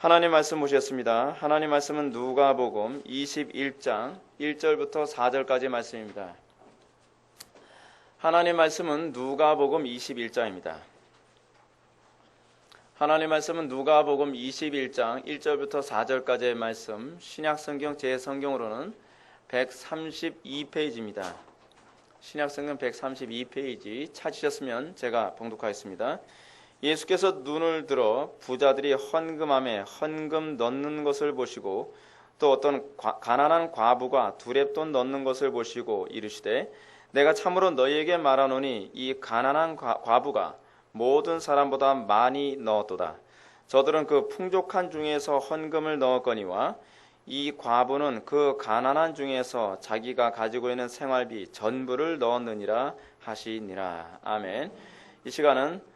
하나님 말씀 보셨습니다. 하나님 말씀은 누가복음 21장 1절부터 4절까지 말씀입니다. 하나님 말씀은 누가복음 21장입니다. 하나님 말씀은 누가복음 21장 1절부터 4절까지의 말씀, 신약성경 제성경으로는 132페이지입니다. 신약성경 132페이지 찾으셨으면 제가 봉독하겠습니다. 예수께서 눈을 들어 부자들이 헌금함에 헌금 넣는 것을 보시고 또 어떤 가난한 과부가 두렙돈 넣는 것을 보시고 이르시되 내가 참으로 너희에게 말하노니 이 가난한 과부가 모든 사람보다 많이 넣었도다. 저들은 그 풍족한 중에서 헌금을 넣었거니와 이 과부는 그 가난한 중에서 자기가 가지고 있는 생활비 전부를 넣었느니라 하시니라. 아멘. 이 시간은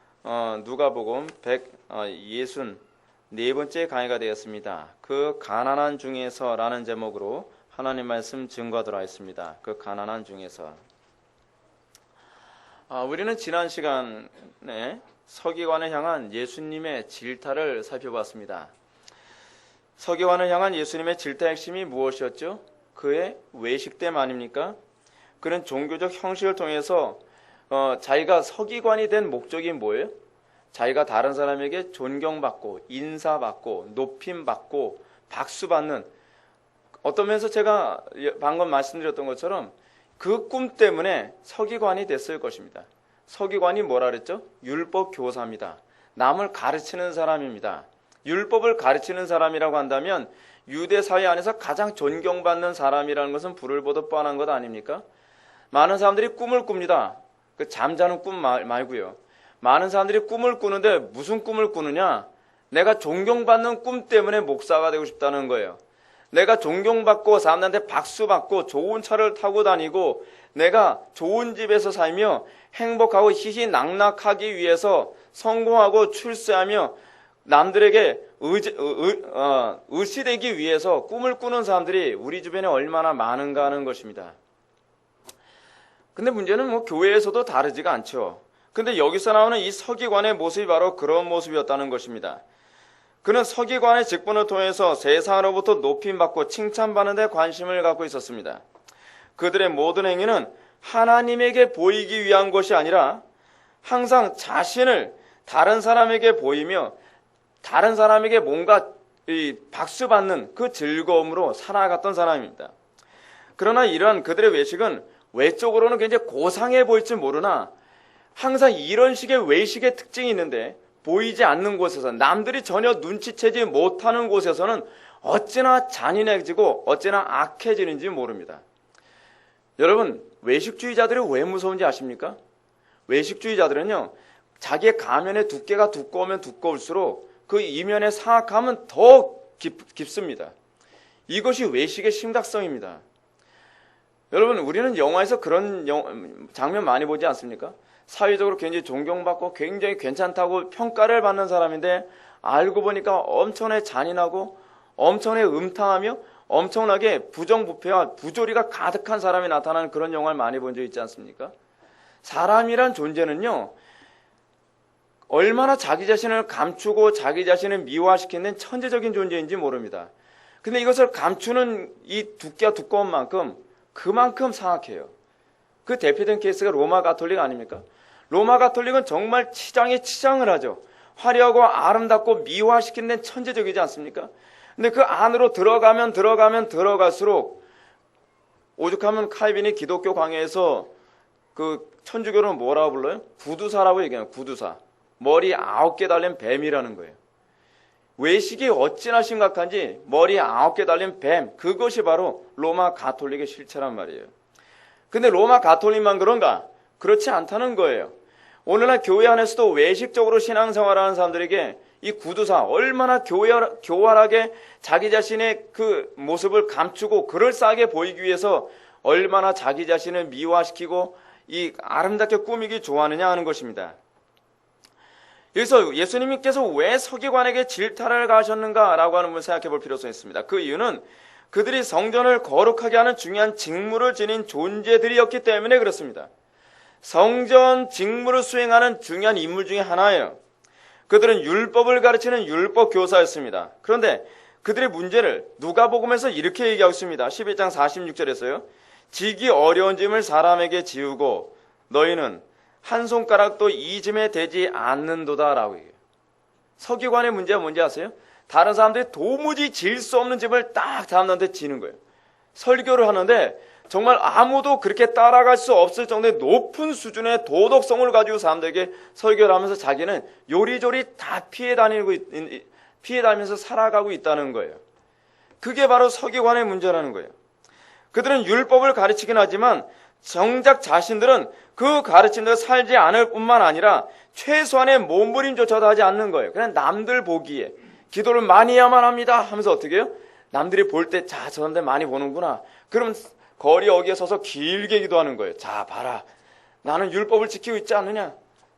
누가복음 164번째 강의가 되었습니다. 그 가난한 중에서라는 제목으로 하나님 말씀 증거하도록 하겠습니다. 그 가난한 중에서. 우리는 지난 시간에 서기관을 향한 예수님의 질타를 살펴봤습니다. 서기관을 향한 예수님의 질타의 핵심이 무엇이었죠? 그의 외식됨 아닙니까? 그는 종교적 형식을 통해서 자기가 서기관이 된 목적이 뭐예요? 자기가 다른 사람에게 존경받고 인사받고 높임받고 박수받는, 어떤 면에서 제가 방금 말씀드렸던 것처럼 그 꿈 때문에 서기관이 됐을 것입니다. 서기관이 뭐라 그랬죠? 율법 교사입니다. 남을 가르치는 사람입니다. 율법을 가르치는 사람이라고 한다면 유대 사회 안에서 가장 존경받는 사람이라는 것은 불을 보듯 뻔한 것 아닙니까? 많은 사람들이 꿈을 꿉니다. 그 잠자는 꿈 말고요. 많은 사람들이 꿈을 꾸는데 무슨 꿈을 꾸느냐? 내가 존경받는 꿈 때문에 목사가 되고 싶다는 거예요. 내가 존경받고 사람들한테 박수받고 좋은 차를 타고 다니고 내가 좋은 집에서 살며 행복하고 희희낙낙하기 위해서 성공하고 출세하며 남들에게 의시되기 위해서 꿈을 꾸는 사람들이 우리 주변에 얼마나 많은가 하는 것입니다. 근데 문제는 교회에서도 다르지가 않죠. 근데 여기서 나오는 이 서기관의 모습이 바로 그런 모습이었다는 것입니다. 그는 서기관의 직분을 통해서 세상으로부터 높임받고 칭찬받는 데 관심을 갖고 있었습니다. 그들의 모든 행위는 하나님에게 보이기 위한 것이 아니라 항상 자신을 다른 사람에게 보이며 다른 사람에게 뭔가 박수받는 그 즐거움으로 살아갔던 사람입니다. 그러나 이러한 그들의 외식은 외적으로는 굉장히 고상해 보일지 모르나 항상 이런 식의 외식의 특징이 있는데 보이지 않는 곳에서, 남들이 전혀 눈치채지 못하는 곳에서는 어찌나 잔인해지고 어찌나 악해지는지 모릅니다. 여러분, 외식주의자들이 왜 무서운지 아십니까? 외식주의자들은요, 자기의 가면의 두께가 두꺼우면 두꺼울수록 그 이면의 사악함은 더 깊습니다. 이것이 외식의 심각성입니다. 여러분, 우리는 영화에서 그런 장면 많이 보지 않습니까? 사회적으로 굉장히 존경받고 굉장히 괜찮다고 평가를 받는 사람인데 알고 보니까 엄청나게 잔인하고 엄청나게 음탕하며 엄청나게 부정부패와 부조리가 가득한 사람이 나타나는 그런 영화를 많이 본 적 있지 않습니까? 사람이란 존재는요, 얼마나 자기 자신을 감추고 자기 자신을 미화시키는 천재적인 존재인지 모릅니다. 근데 이것을 감추는 이 두께가 두꺼운 만큼 그만큼 사악해요. 그 대표된 케이스가 로마 가톨릭 아닙니까? 로마 가톨릭은 정말 치장에 치장을 하죠. 화려하고 아름답고 미화시키는 데는 천재적이지 않습니까? 근데 그 안으로 들어갈수록 오죽하면 칼빈이 기독교 강해에서 그 천주교는 뭐라고 불러요? 구두사라고 얘기해요. 구두사. 머리 9개 달린 뱀이라는 거예요. 외식이 어찌나 심각한지 머리 9개 달린 뱀, 그것이 바로 로마 가톨릭의 실체란 말이에요. 근데 로마 가톨릭만 그런가? 그렇지 않다는 거예요. 오늘날 교회 안에서도 외식적으로 신앙생활하는 사람들에게 이 구두사, 얼마나 교활하게 자기 자신의 그 모습을 감추고 그럴싸하게 보이기 위해서 얼마나 자기 자신을 미화시키고 이 아름답게 꾸미기 좋아하느냐 하는 것입니다. 여기서 예수님께서 왜 서기관에게 질타를 가하셨는가라고 하는 부분을 생각해 볼 필요성이 있습니다. 그 이유는 그들이 성전을 거룩하게 하는 중요한 직무를 지닌 존재들이었기 때문에 그렇습니다. 성전 직무를 수행하는 중요한 인물 중에 하나예요. 그들은 율법을 가르치는 율법 교사였습니다. 그런데 그들의 문제를 누가복음에서 이렇게 얘기하고 있습니다. 11장 46절에서요. 지기 어려운 짐을 사람에게 지우고 너희는 한 손가락도 이 짐에 대지 않는도다 라고 얘기해요. 서기관의 문제가 뭔지 아세요? 다른 사람들이 도무지 질 수 없는 짐을 딱 사람들한테 지는 거예요. 설교를 하는데 정말 아무도 그렇게 따라갈 수 없을 정도의 높은 수준의 도덕성을 가지고 사람들에게 설교를 하면서 자기는 요리조리 다 피해 다니면서 살아가고 있다는 거예요. 그게 바로 서기관의 문제라는 거예요. 그들은 율법을 가르치긴 하지만 정작 자신들은 그 가르침대로 살지 않을 뿐만 아니라 최소한의 몸부림조차도 하지 않는 거예요. 그냥 남들 보기에 기도를 많이 해야만 합니다 하면서 어떻게 해요? 남들이 볼 때 자, 저 사람들 많이 보는구나. 그러면 거리 어귀에 서서 길게 기도하는 거예요. 자, 봐라. 나는 율법을 지키고 있지 않느냐.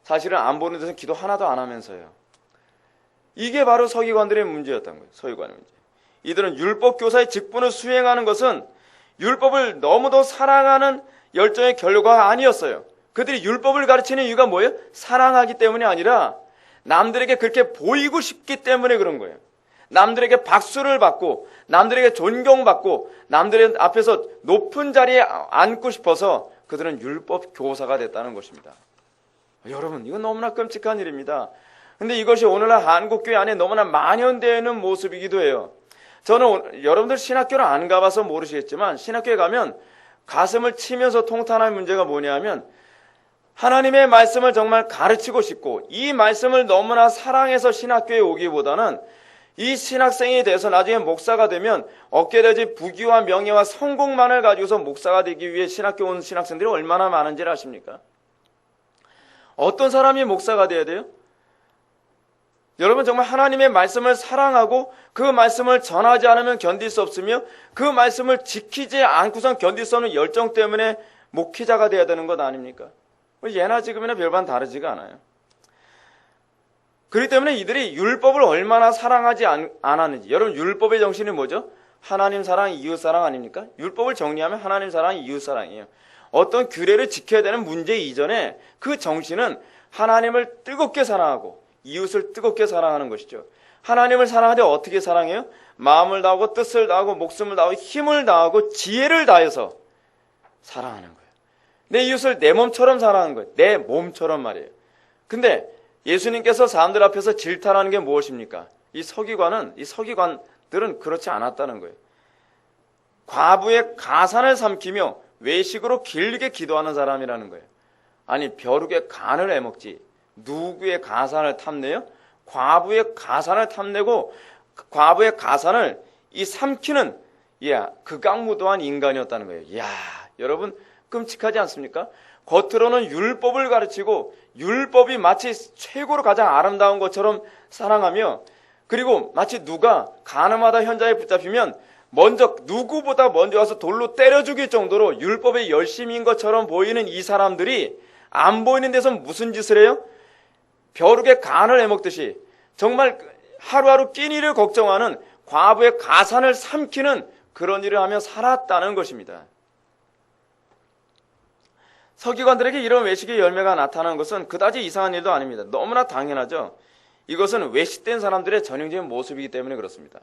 사실은 안 보는 데서 기도 하나도 안 하면서요. 이게 바로 서기관들의 문제였던 거예요. 서기관의 문제. 이들은 율법 교사의 직분을 수행하는 것은 율법을 너무도 사랑하는 열정의 결과가 아니었어요. 그들이 율법을 가르치는 이유가 뭐예요? 사랑하기 때문이 아니라 남들에게 그렇게 보이고 싶기 때문에 그런 거예요. 남들에게 박수를 받고 남들에게 존경받고 남들의 앞에서 높은 자리에 앉고 싶어서 그들은 율법 교사가 됐다는 것입니다. 여러분, 이건 너무나 끔찍한 일입니다. 근데 이것이 오늘날 한국교회 안에 너무나 만연되어 있는 모습이기도 해요. 저는 여러분들 신학교를 안 가봐서 모르시겠지만 신학교에 가면 가슴을 치면서 통탄할 문제가 뭐냐면 하나님의 말씀을 정말 가르치고 싶고 이 말씀을 너무나 사랑해서 신학교에 오기보다는 이 신학생이 돼서 나중에 목사가 되면 얻게 되지 부귀와 명예와 성공만을 가지고서 목사가 되기 위해 신학교 온 신학생들이 얼마나 많은지를 아십니까? 어떤 사람이 목사가 돼야 돼요? 여러분 정말 하나님의 말씀을 사랑하고 그 말씀을 전하지 않으면 견딜 수 없으며 그 말씀을 지키지 않고선 견딜 수 없는 열정 때문에 목회자가 돼야 되는 것 아닙니까? 예나 지금이나 별반 다르지가 않아요. 그렇기 때문에 이들이 율법을 얼마나 사랑하지 않았는지. 여러분 율법의 정신이 뭐죠? 하나님 사랑, 이웃 사랑 아닙니까? 율법을 정리하면 하나님 사랑, 이웃 사랑이에요. 어떤 규례를 지켜야 되는 문제 이전에 그 정신은 하나님을 뜨겁게 사랑하고 이웃을 뜨겁게 사랑하는 것이죠. 하나님을 사랑하되 어떻게 사랑해요? 마음을 다하고 뜻을 다하고 목숨을 다하고 힘을 다하고 지혜를 다해서 사랑하는 거예요. 내 이웃을 내 몸처럼 사랑하는 거예요. 내 몸처럼 말이에요. 근데 예수님께서 사람들 앞에서 질타하는 게 무엇입니까? 이 서기관들은 그렇지 않았다는 거예요. 과부의 가산을 삼키며 외식으로 길게 기도하는 사람이라는 거예요. 아니 벼룩의 간을 애먹지 누구의 가산을 탐내요? 과부의 가산을 탐내고 과부의 가산을 이 삼키는 극악무도한 인간이었다는 거예요. 이야, 여러분 끔찍하지 않습니까? 겉으로는 율법을 가르치고 율법이 마치 최고로 가장 아름다운 것처럼 사랑하며 그리고 마치 누가 가늠하다 현장에 붙잡히면 누구보다 먼저 와서 돌로 때려 죽일 정도로 율법에 열심인 것처럼 보이는 이 사람들이 안 보이는 데서 무슨 짓을 해요? 벼룩의 간을 애먹듯이 정말 하루하루 끼니를 걱정하는 과부의 가산을 삼키는 그런 일을 하며 살았다는 것입니다. 서기관들에게 이런 외식의 열매가 나타나는 것은 그다지 이상한 일도 아닙니다. 너무나 당연하죠. 이것은 외식된 사람들의 전형적인 모습이기 때문에 그렇습니다.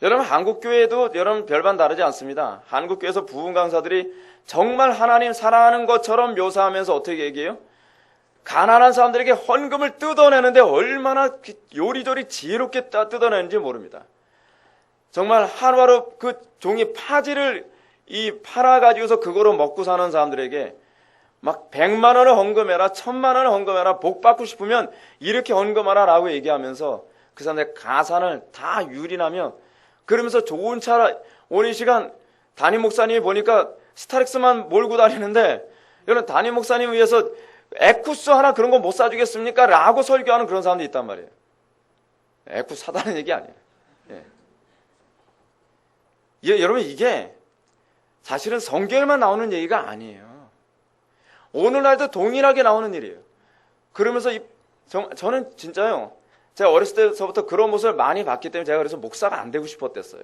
여러분 한국교회도 여러분 별반 다르지 않습니다. 한국교회에서 부흥 강사들이 정말 하나님 사랑하는 것처럼 묘사하면서 어떻게 얘기해요? 가난한 사람들에게 헌금을 뜯어내는데 얼마나 요리조리 지혜롭게 뜯어내는지 모릅니다. 정말 하루하루 그 종이 파지를 팔아가지고서 그거로 먹고 사는 사람들에게 막 100만 원을 헌금해라, 1000만 원을 헌금해라, 복 받고 싶으면 이렇게 헌금하라 라고 얘기하면서 그 사람들의 가산을 다 유린하며 그러면서 좋은 차 오는 시간 담임 목사님이 보니까 스타렉스만 몰고 다니는데 여러분 담임 목사님 위해서 에쿠스 하나 그런 거 못 사주겠습니까? 라고 설교하는 그런 사람도 있단 말이에요. 에쿠스 사다는 얘기 아니에요. 여러분 이게 사실은 성경에만 나오는 얘기가 아니에요. 오늘날도 동일하게 나오는 일이에요. 그러면서 저는 진짜요. 제가 어렸을 때서부터 그런 모습을 많이 봤기 때문에 제가 그래서 목사가 안 되고 싶었댔어요.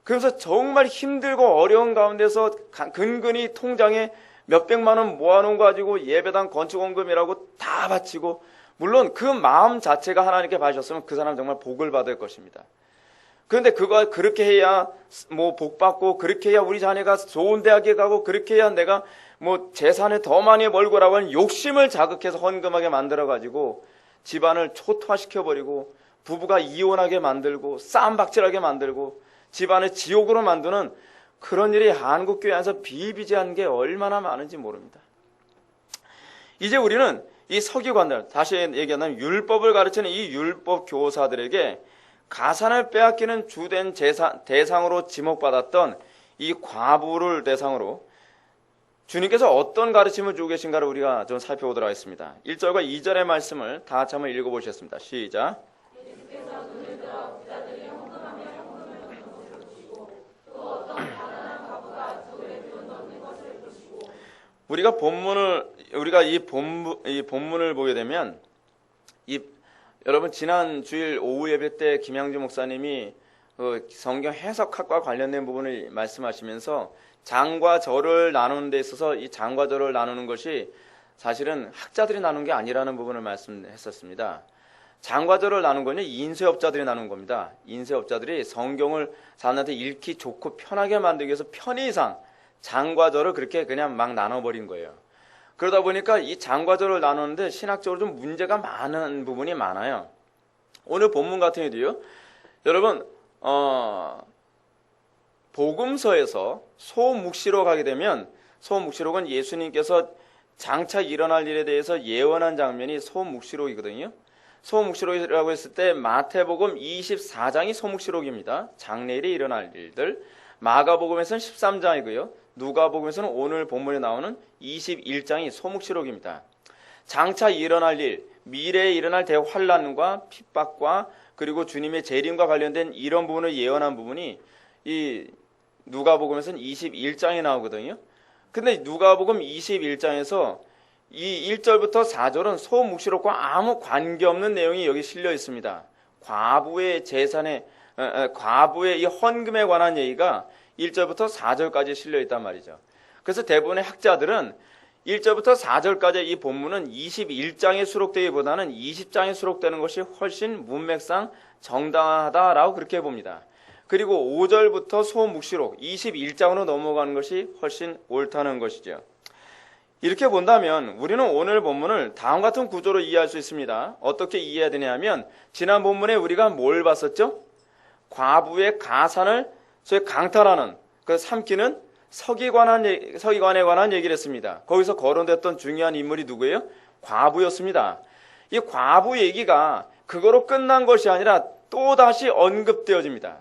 그래서 정말 힘들고 어려운 가운데서 근근히 통장에 몇백만 원 모아놓은 거 가지고 예배당 건축원금이라고 다 바치고 물론 그 마음 자체가 하나님께 받으셨으면 그 사람 정말 복을 받을 것입니다. 그런데 그거 그렇게 해야 뭐 복 받고, 그렇게 해야 우리 자녀가 좋은 대학에 가고, 그렇게 해야 내가 뭐 재산을 더 많이 벌고라고 하는 욕심을 자극해서 헌금하게 만들어 가지고 집안을 초토화시켜 버리고, 부부가 이혼하게 만들고, 싸움박질하게 만들고, 집안을 지옥으로 만드는 그런 일이 한국 교회 안에서 비일비재한 게 얼마나 많은지 모릅니다. 이제 우리는 이 서기관들, 다시 얘기하면 율법을 가르치는 이 율법 교사들에게 가산을 빼앗기는 주된 대상으로 지목받았던 이 과부를 대상으로 주님께서 어떤 가르침을 주고 계신가를 우리가 좀 살펴보도록 하겠습니다. 1절과 2절의 말씀을 다 같이 한번 읽어보시겠습니다. 시작. 우리가 이 본문을 보게 되면 여러분 지난 주일 오후 예배 때 김양주 목사님이 성경 해석학과 관련된 부분을 말씀하시면서 장과 절을 나누는 데 있어서 이 장과 절을 나누는 것이 사실은 학자들이 나눈 게 아니라는 부분을 말씀했었습니다. 장과 절을 나눈 거는 인쇄업자들이 나눈 겁니다. 인쇄업자들이 성경을 사람한테 읽기 좋고 편하게 만들기 위해서 편의상 장과 절을 그렇게 그냥 막 나눠버린 거예요. 그러다 보니까 이 장과 절을 나누는데 신학적으로 좀 문제가 많은 부분이 많아요. 오늘 본문 같은 경우도요, 여러분 복음서에서 소묵시록 하게 되면, 소묵시록은 예수님께서 장차 일어날 일에 대해서 예언한 장면이 소묵시록이거든요. 소묵시록이라고 했을 때 마태복음 24장이 소묵시록입니다. 장래일에 일어날 일들. 마가복음에서는 13장이고요. 누가복음에서는 오늘 본문에 나오는 21장이 소묵시록입니다. 장차 일어날 일, 미래에 일어날 대환란과 핍박과 그리고 주님의 재림과 관련된 이런 부분을 예언한 부분이 이 누가복음에서는 21장에 나오거든요. 근데 누가복음 21장에서 이 1절부터 4절은 소묵시록과 아무 관계없는 내용이 여기 실려 있습니다. 과부의 이 헌금에 관한 얘기가 1절부터 4절까지 실려 있단 말이죠. 그래서 대부분의 학자들은 1절부터 4절까지 이 본문은 21장에 수록되기보다는 20장에 수록되는 것이 훨씬 문맥상 정당하다라고 그렇게 봅니다. 그리고 5절부터 소묵시록 21장으로 넘어가는 것이 훨씬 옳다는 것이죠. 이렇게 본다면 우리는 오늘 본문을 다음 같은 구조로 이해할 수 있습니다. 어떻게 이해해야 되냐면, 지난 본문에 우리가 뭘 봤었죠? 과부의 가산을 소위 강탈하는, 그 삼키는 서기관에 관한 얘기를 했습니다. 거기서 거론됐던 중요한 인물이 누구예요? 과부였습니다. 이 과부 얘기가 그거로 끝난 것이 아니라 또다시 언급되어집니다.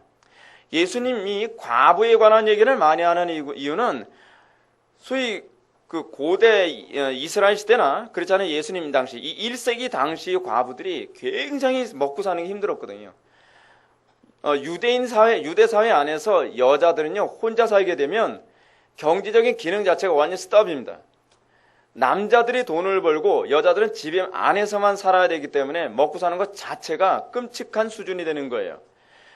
예수님이 과부에 관한 얘기를 많이 하는 이유는 소위 그 고대 이스라엘 시대나 그렇지 않은 예수님 당시, 이 1세기 당시 과부들이 굉장히 먹고 사는 게 힘들었거든요. 유대 사회 안에서 여자들은요, 혼자 살게 되면 경제적인 기능 자체가 완전 스톱입니다. 남자들이 돈을 벌고 여자들은 집 안에서만 살아야 되기 때문에 먹고 사는 것 자체가 끔찍한 수준이 되는 거예요.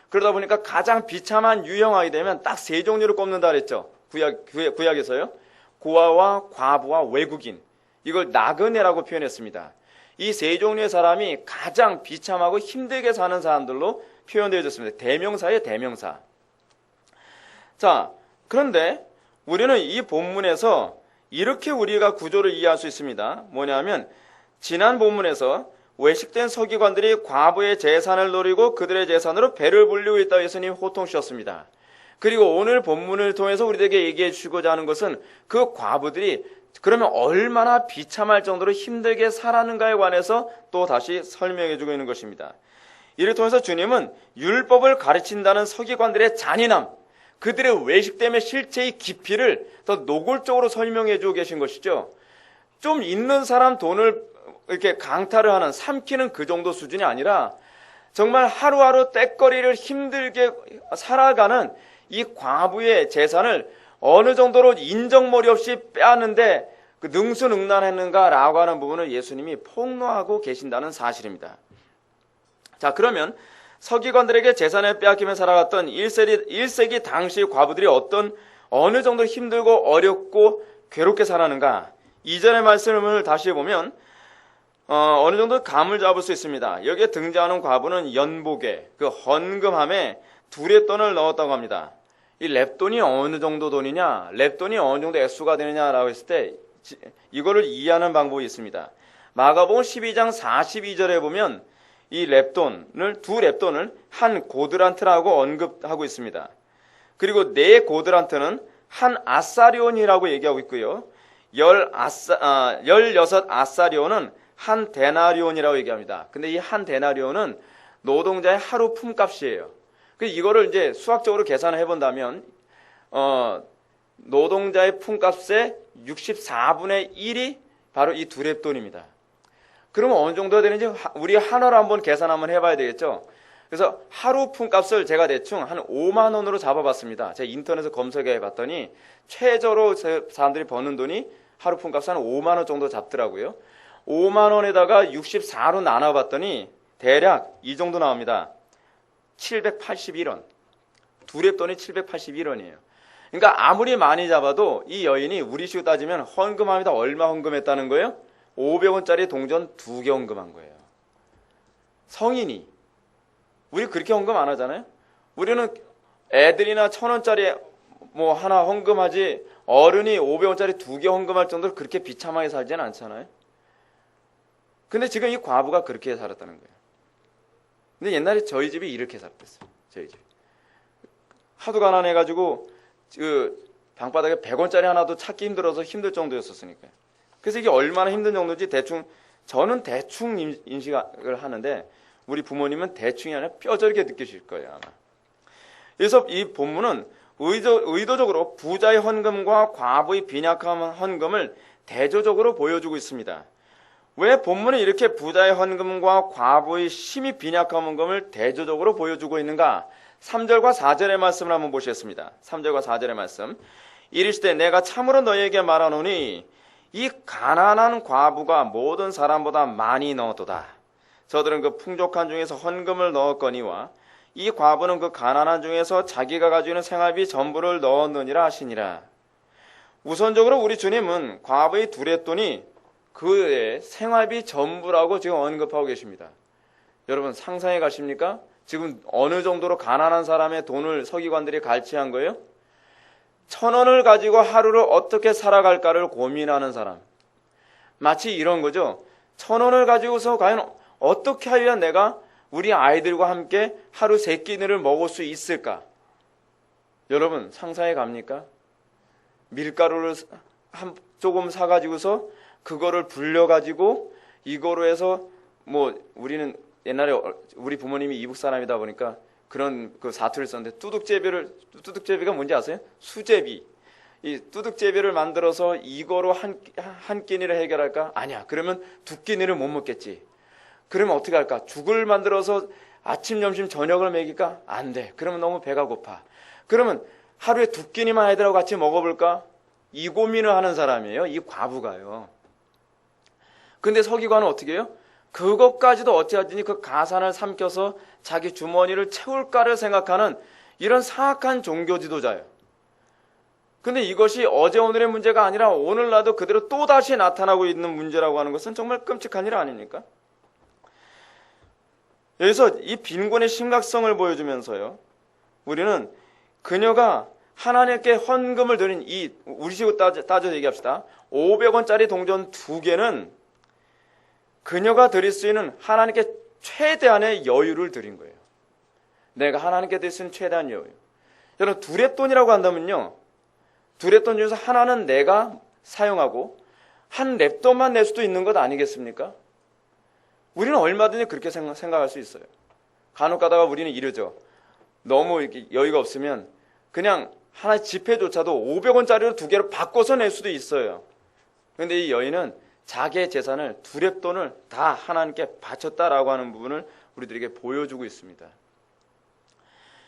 그러다 보니까 가장 비참한 유형하게 되면 딱 세 종류를 꼽는다 그랬죠. 구약에서요. 고아와 과부와 외국인, 이걸 나그네라고 표현했습니다. 이 세 종류의 사람이 가장 비참하고 힘들게 사는 사람들로 표현되어졌습니다. 대명사예요, 대명사. 자, 그런데 우리는 이 본문에서 이렇게 우리가 구조를 이해할 수 있습니다. 뭐냐면 지난 본문에서 외식된 서기관들이 과부의 재산을 노리고 그들의 재산으로 배를 불리고 있다고 예수님이 호통하셨습니다. 그리고 오늘 본문을 통해서 우리에게 얘기해 주고자 하는 것은 그 과부들이 그러면 얼마나 비참할 정도로 힘들게 살았는가에 관해서 또 다시 설명해 주고 있는 것입니다. 이를 통해서 주님은 율법을 가르친다는 서기관들의 잔인함, 그들의 외식됨의 실체의 깊이를 더 노골적으로 설명해 주고 계신 것이죠. 좀 있는 사람 돈을 이렇게 강탈을 하는, 삼키는 그 정도 수준이 아니라 정말 하루하루 떼거리를 힘들게 살아가는 이 과부의 재산을 어느 정도로 인정머리 없이 빼앗는데 능수능란했는가라고 하는 부분을 예수님이 폭로하고 계신다는 사실입니다. 자, 그러면 서기관들에게 재산을 빼앗기며 살아갔던 1세기 당시 과부들이 어느 정도 힘들고 어렵고 괴롭게 살았는가? 이전의 말씀을 다시 보면 어느 정도 감을 잡을 수 있습니다. 여기에 등장하는 과부는 연복에 그 헌금함에 두렙돈을 넣었다고 합니다. 이 렙돈이 어느 정도 돈이냐, 렙돈이 어느 정도 액수가 되느냐라고 했을 때 이거를 이해하는 방법이 있습니다. 마가복음 12장 42절에 보면 이 렙돈을 두 렙돈을 한 고드란트라고 언급하고 있습니다. 그리고 네 고드란트는 한 아사리온이라고 얘기하고 있고요. 16 아사리온은 한 데나리온이라고 얘기합니다. 근데 이 한 데나리온은 노동자의 하루 품값이에요. 이거를 이제 수학적으로 계산을 해본다면 노동자의 품값의 64분의 1이 바로 이 두렙돈입니다. 그러면 어느 정도가 되는지 우리 한화로 한번 계산 한번 해봐야 되겠죠. 그래서 하루 품값을 제가 대충 한 5만 원으로 잡아봤습니다. 제가 인터넷에 검색해 봤더니 최저로 사람들이 버는 돈이 하루 품값 한 5만 원 정도 잡더라고요. 5만 원에다가 64로 나눠봤더니 대략 이 정도 나옵니다. 781원. 두렙돈이 781원이에요. 그러니까 아무리 많이 잡아도 이 여인이 우리식으로 따지면 헌금합니다. 얼마 헌금했다는 거예요? 500원짜리 동전 2개 헌금한 거예요. 성인이. 우리 그렇게 헌금 안 하잖아요? 우리는 애들이나 1,000원짜리 뭐 하나 헌금하지 어른이 500원짜리 2개 헌금할 정도로 그렇게 비참하게 살지는 않잖아요? 근데 지금 이 과부가 그렇게 살았다는 거예요. 근데 옛날에 저희 집이 이렇게 살았어요. 저희 집. 하도 가난해가지고 그 방바닥에 100원짜리 하나도 찾기 힘들어서 힘들 정도였었으니까요. 그래서 이게 얼마나 힘든 정도인지 저는 대충 인식을 하는데 우리 부모님은 대충이 아니라 뼈저리게 느끼실 거예요, 아마. 그래서 이 본문은 의도적으로 부자의 헌금과 과부의 빈약한 헌금을 대조적으로 보여주고 있습니다. 왜 본문은 이렇게 부자의 헌금과 과부의 심히 빈약한 헌금을 대조적으로 보여주고 있는가? 3절과 4절의 말씀을 한번 보시겠습니다. 3절과 4절의 말씀. 이르시되 내가 참으로 너희에게 말하노니 이 가난한 과부가 모든 사람보다 많이 넣었도다. 저들은 그 풍족한 중에서 헌금을 넣었거니와 이 과부는 그 가난한 중에서 자기가 가지고 있는 생활비 전부를 넣었느니라 하시니라. 우선적으로 우리 주님은 과부의 두렙돈이 그의 생활비 전부라고 지금 언급하고 계십니다. 여러분 상상해 가십니까? 지금 어느 정도로 가난한 사람의 돈을 서기관들이 갈취한 거예요? 1,000원을 가지고 하루를 어떻게 살아갈까를 고민하는 사람. 마치 이런 거죠. 1,000원을 가지고서 과연 어떻게 하여야 내가 우리 아이들과 함께 하루 3끼니를 먹을 수 있을까? 여러분 상상해 갑니까? 밀가루를 조금 사가지고서 그거를 불려가지고 이거로 해서 뭐 우리는 옛날에 우리 부모님이 이북 사람이다 보니까 그런 그 사투를 썼는데 뚜둑제비가 뭔지 아세요? 수제비. 이 뚜둑제비를 만들어서 이거로 한 끼니를 해결할까? 아니야. 그러면 2끼니를 못 먹겠지. 그러면 어떻게 할까? 죽을 만들어서 아침, 점심, 저녁을 먹일까? 안 돼. 그러면 너무 배가 고파. 그러면 하루에 2끼니만 아이들하고 같이 먹어볼까? 이 고민을 하는 사람이에요. 이 과부가요. 근데 서기관은 어떻게 해요? 그것까지도 어찌하더니 그 가산을 삼켜서 자기 주머니를 채울까를 생각하는 이런 사악한 종교 지도자예요. 근데 이것이 어제 오늘의 문제가 아니라 오늘날도 그대로 또다시 나타나고 있는 문제라고 하는 것은 정말 끔찍한 일 아닙니까? 여기서 이 빈곤의 심각성을 보여주면서요. 우리는 그녀가 하나님께 헌금을 드린 우리식으로 따져 얘기합시다. 500원짜리 동전 2개는 그녀가 드릴 수 있는 하나님께 최대한의 여유를 드린 거예요. 내가 하나님께 드릴 수 있는 최대한 여유. 여러분 두렙돈이라고 한다면요. 두렙돈 중에서 하나는 내가 사용하고 한 렙돈만 낼 수도 있는 것 아니겠습니까? 우리는 얼마든지 그렇게 생각할 수 있어요. 간혹 가다가 우리는 이러죠. 너무 이렇게 여유가 없으면 그냥 하나의 지폐조차도 500원짜리로 2개로 바꿔서 낼 수도 있어요. 그런데 이 여인은 자기의 재산을 두렙돈을 다 하나님께 바쳤다라고 하는 부분을 우리들에게 보여주고 있습니다.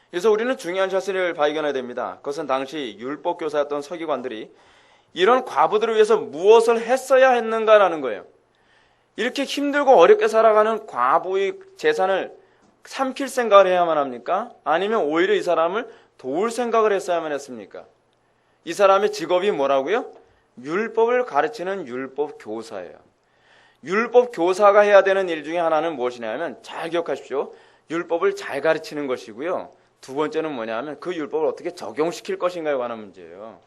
그래서 우리는 중요한 사실을 발견해야 됩니다. 그것은 당시 율법교사였던 서기관들이 이런 과부들을 위해서 무엇을 했어야 했는가라는 거예요. 이렇게 힘들고 어렵게 살아가는 과부의 재산을 삼킬 생각을 해야만 합니까? 아니면 오히려 이 사람을 도울 생각을 했어야만 했습니까? 이 사람의 직업이 뭐라고요? 율법을 가르치는 율법 교사예요. 율법 교사가 해야 되는 일 중에 하나는 무엇이냐면, 잘 기억하십시오. 율법을 잘 가르치는 것이고요. 두 번째는 뭐냐면 그 율법을 어떻게 적용시킬 것인가에 관한 문제예요.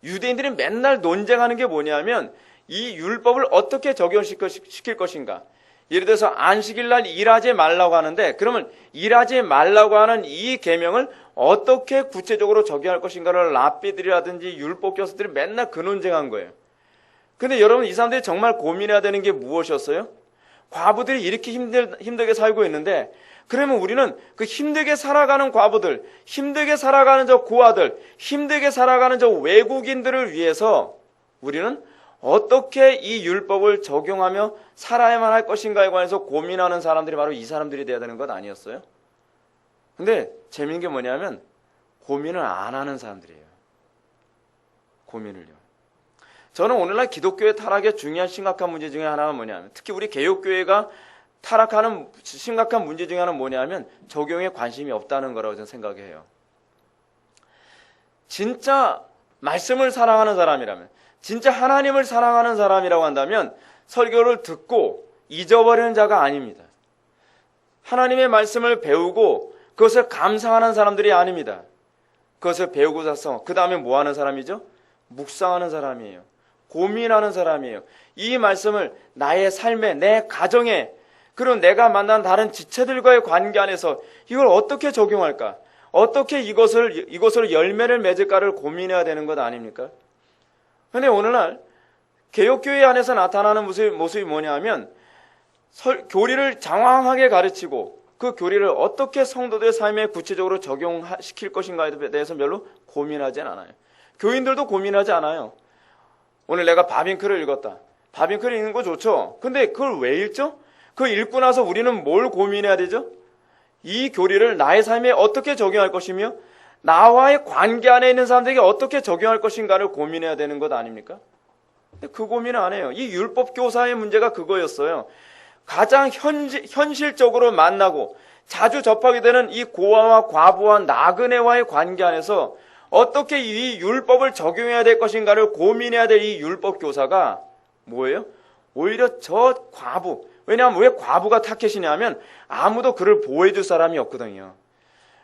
유대인들이 맨날 논쟁하는 게 뭐냐면 이 율법을 어떻게 적용시킬 것인가. 예를 들어서 안식일 날 일하지 말라고 하는데, 그러면 일하지 말라고 하는 이 계명을 어떻게 구체적으로 적용할 것인가를 랍비들이라든지 율법 교사들이 맨날 그 논쟁한 거예요. 근데 여러분, 이 사람들이 정말 고민해야 되는 게 무엇이었어요? 과부들이 이렇게 힘들게 살고 있는데, 그러면 우리는 그 힘들게 살아가는 과부들, 힘들게 살아가는 저 고아들, 힘들게 살아가는 저 외국인들을 위해서 우리는 어떻게 이 율법을 적용하며 살아야만 할 것인가에 관해서 고민하는 사람들이 바로 이 사람들이 돼야 되는 것 아니었어요? 근데 재미있는 게 뭐냐면 고민을 안 하는 사람들이에요. 고민을요. 저는 오늘날 기독교의 타락의 중요한 심각한 문제 중에 하나가 뭐냐면, 특히 우리 개혁교회가 타락하는 심각한 문제 중에 하나는 뭐냐면 적용에 관심이 없다는 거라고 저는 생각해요. 진짜 말씀을 사랑하는 사람이라면, 진짜 하나님을 사랑하는 사람이라고 한다면 설교를 듣고 잊어버리는 자가 아닙니다. 하나님의 말씀을 배우고 그것을 감상하는 사람들이 아닙니다. 그것을 배우고 나서 그 다음에 뭐 하는 사람이죠? 묵상하는 사람이에요. 고민하는 사람이에요. 이 말씀을 나의 삶에, 내 가정에, 그리고 내가 만난 다른 지체들과의 관계 안에서 이걸 어떻게 적용할까? 어떻게 이것으로 열매를 맺을까를 고민해야 되는 것 아닙니까? 그런데 오늘날 개혁교회 안에서 나타나는 모습이 뭐냐면 교리를 장황하게 가르치고 그 교리를 어떻게 성도들의 삶에 구체적으로 적용시킬 것인가에 대해서 별로 고민하진 않아요. 교인들도 고민하지 않아요. 오늘 내가 바빙크를 읽었다. 바빙크를 읽는 거 좋죠. 근데 그걸 왜 읽죠? 그걸 읽고 나서 우리는 뭘 고민해야 되죠? 이 교리를 나의 삶에 어떻게 적용할 것이며 나와의 관계 안에 있는 사람들에게 어떻게 적용할 것인가를 고민해야 되는 것 아닙니까? 근데 그 고민을 안 해요. 이 율법 교사의 문제가 그거였어요. 가장 현실적으로 만나고 자주 접하게 되는 이 고아와 과부와 나그네와의 관계 안에서 어떻게 이 율법을 적용해야 될 것인가를 고민해야 될 이 율법 교사가 뭐예요? 오히려 저 과부, 왜냐하면 왜 과부가 타켓이냐면 아무도 그를 보호해줄 사람이 없거든요.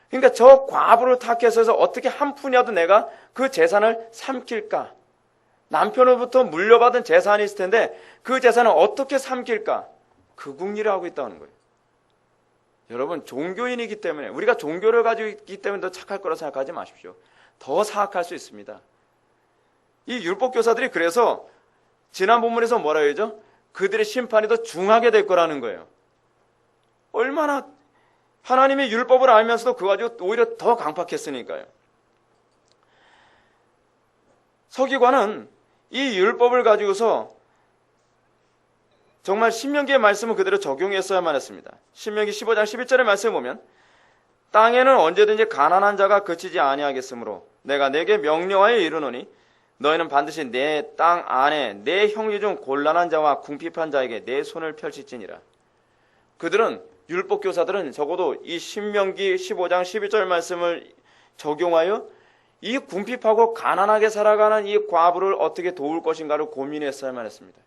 그러니까 저 과부를 타켓해서 어떻게 한 푼이라도 내가 그 재산을 삼킬까? 남편으로부터 물려받은 재산이 있을 텐데 그 재산을 어떻게 삼킬까? 그 궁리를 하고 있다는 거예요. 여러분, 종교인이기 때문에, 우리가 종교를 가지고 있기 때문에 더 착할 거라 생각하지 마십시오. 더 사악할 수 있습니다. 이 율법교사들이 그래서 지난 본문에서 뭐라 그러죠? 그들의 심판이 더 중하게 될 거라는 거예요. 얼마나 하나님의 율법을 알면서도 그거 가지고 오히려 더 강팍했으니까요. 서기관은 이 율법을 가지고서 정말 신명기의 말씀을 그대로 적용했어야만 했습니다. 신명기 15장 11절의 말씀을 보면 땅에는 언제든지 가난한 자가 그치지 아니하겠으므로 내가 내게 명령하여 이르노니 너희는 반드시 내 땅 안에 내 형제 중 곤란한 자와 궁핍한 자에게 내 손을 펼칠지니라. 그들은 율법교사들은 적어도 이 신명기 15장 12절 말씀을 적용하여 이 궁핍하고 가난하게 살아가는 이 과부를 어떻게 도울 것인가를 고민했어야만 했습니다.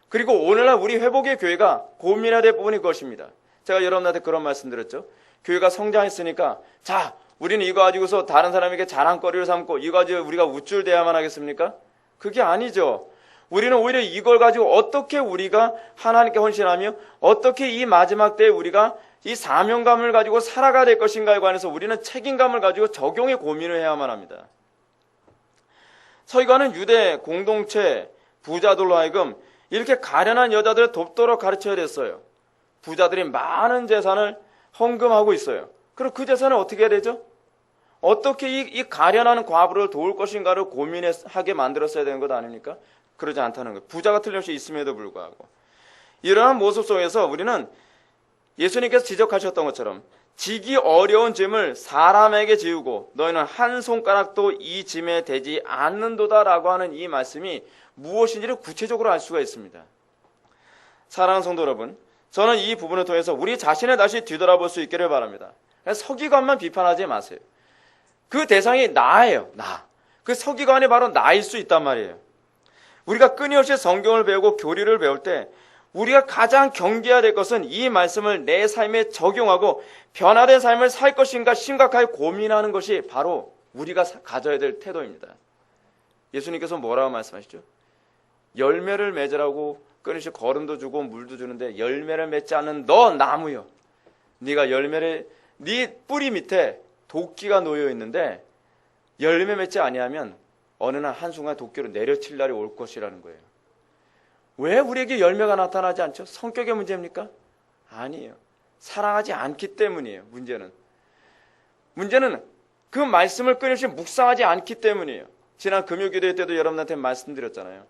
그리고 오늘날 우리 회복의 교회가 고민해야 될 부분이 그것입니다. 제가 여러분한테 그런 말씀 드렸죠. 교회가 성장했으니까 자, 우리는 이거 가지고서 다른 사람에게 자랑거리를 삼고 이거 가지고 우리가 우쭐대야만 하겠습니까? 그게 아니죠. 우리는 오히려 이걸 가지고 어떻게 우리가 하나님께 헌신하며 어떻게 이 마지막 때에 우리가 이 사명감을 가지고 살아가야 될 것인가에 관해서 우리는 책임감을 가지고 적용의 고민을 해야만 합니다. 서기관은 유대 공동체 부자들로 하여금 이렇게 가련한 여자들을 돕도록 가르쳐야 됐어요. 부자들이 많은 재산을 헌금하고 있어요. 그럼 그 재산을 어떻게 해야 되죠? 어떻게 이 가련한 과부를 도울 것인가를 고민하게 만들었어야 되는 것 아닙니까? 그러지 않다는 거예요. 부자가 틀림없이 있음에도 불구하고. 이러한 모습 속에서 우리는 예수님께서 지적하셨던 것처럼 지기 어려운 짐을 사람에게 지우고 너희는 한 손가락도 이 짐에 대지 않는도다라고 하는 이 말씀이 무엇인지를 구체적으로 알 수가 있습니다. 사랑하는 성도 여러분, 저는 이 부분을 통해서 우리 자신을 다시 뒤돌아볼 수 있기를 바랍니다. 서기관만 비판하지 마세요. 그 대상이 나예요. 나. 그 서기관이 바로 나일 수 있단 말이에요. 우리가 끊임없이 성경을 배우고 교리를 배울 때 우리가 가장 경계해야 될 것은 이 말씀을 내 삶에 적용하고 변화된 삶을 살 것인가 심각하게 고민하는 것이 바로 우리가 가져야 될 태도입니다. 예수님께서 뭐라고 말씀하시죠? 열매를 맺으라고 끊임없이 거름도 주고 물도 주는데 열매를 맺지 않는 너 나무여, 네가 열매를, 네 뿌리 밑에 도끼가 놓여 있는데 열매 맺지 아니하면 어느 날 한순간 도끼로 내려칠 날이 올 것이라는 거예요. 왜 우리에게 열매가 나타나지 않죠? 성격의 문제입니까? 아니에요. 사랑하지 않기 때문이에요. 문제는 그 말씀을 끊임없이 묵상하지 않기 때문이에요. 지난 금요기도회 때도 여러분한테 말씀드렸잖아요.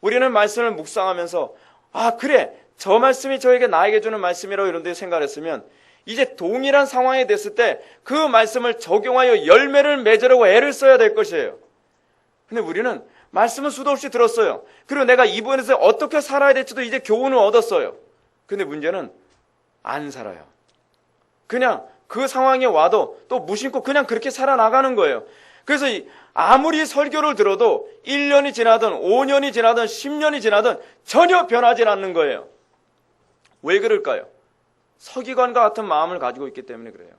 우리는 말씀을 묵상하면서 그래, 저 말씀이 나에게 주는 말씀이라고 여러분들이 생각했으면 이제 동일한 상황이 됐을 때 그 말씀을 적용하여 열매를 맺으려고 애를 써야 될 것이에요. 근데 우리는 말씀은 수도 없이 들었어요. 그리고 내가 이 부분에서 어떻게 살아야 될지도 이제 교훈을 얻었어요. 근데 문제는 안 살아요. 그냥 그 상황에 와도 또 무심코 그냥 그렇게 살아나가는 거예요. 그래서 아무리 설교를 들어도 1년이 지나든 5년이 지나든 10년이 지나든 전혀 변하지 않는 거예요. 왜 그럴까요? 서기관과 같은 마음을 가지고 있기 때문에 그래요.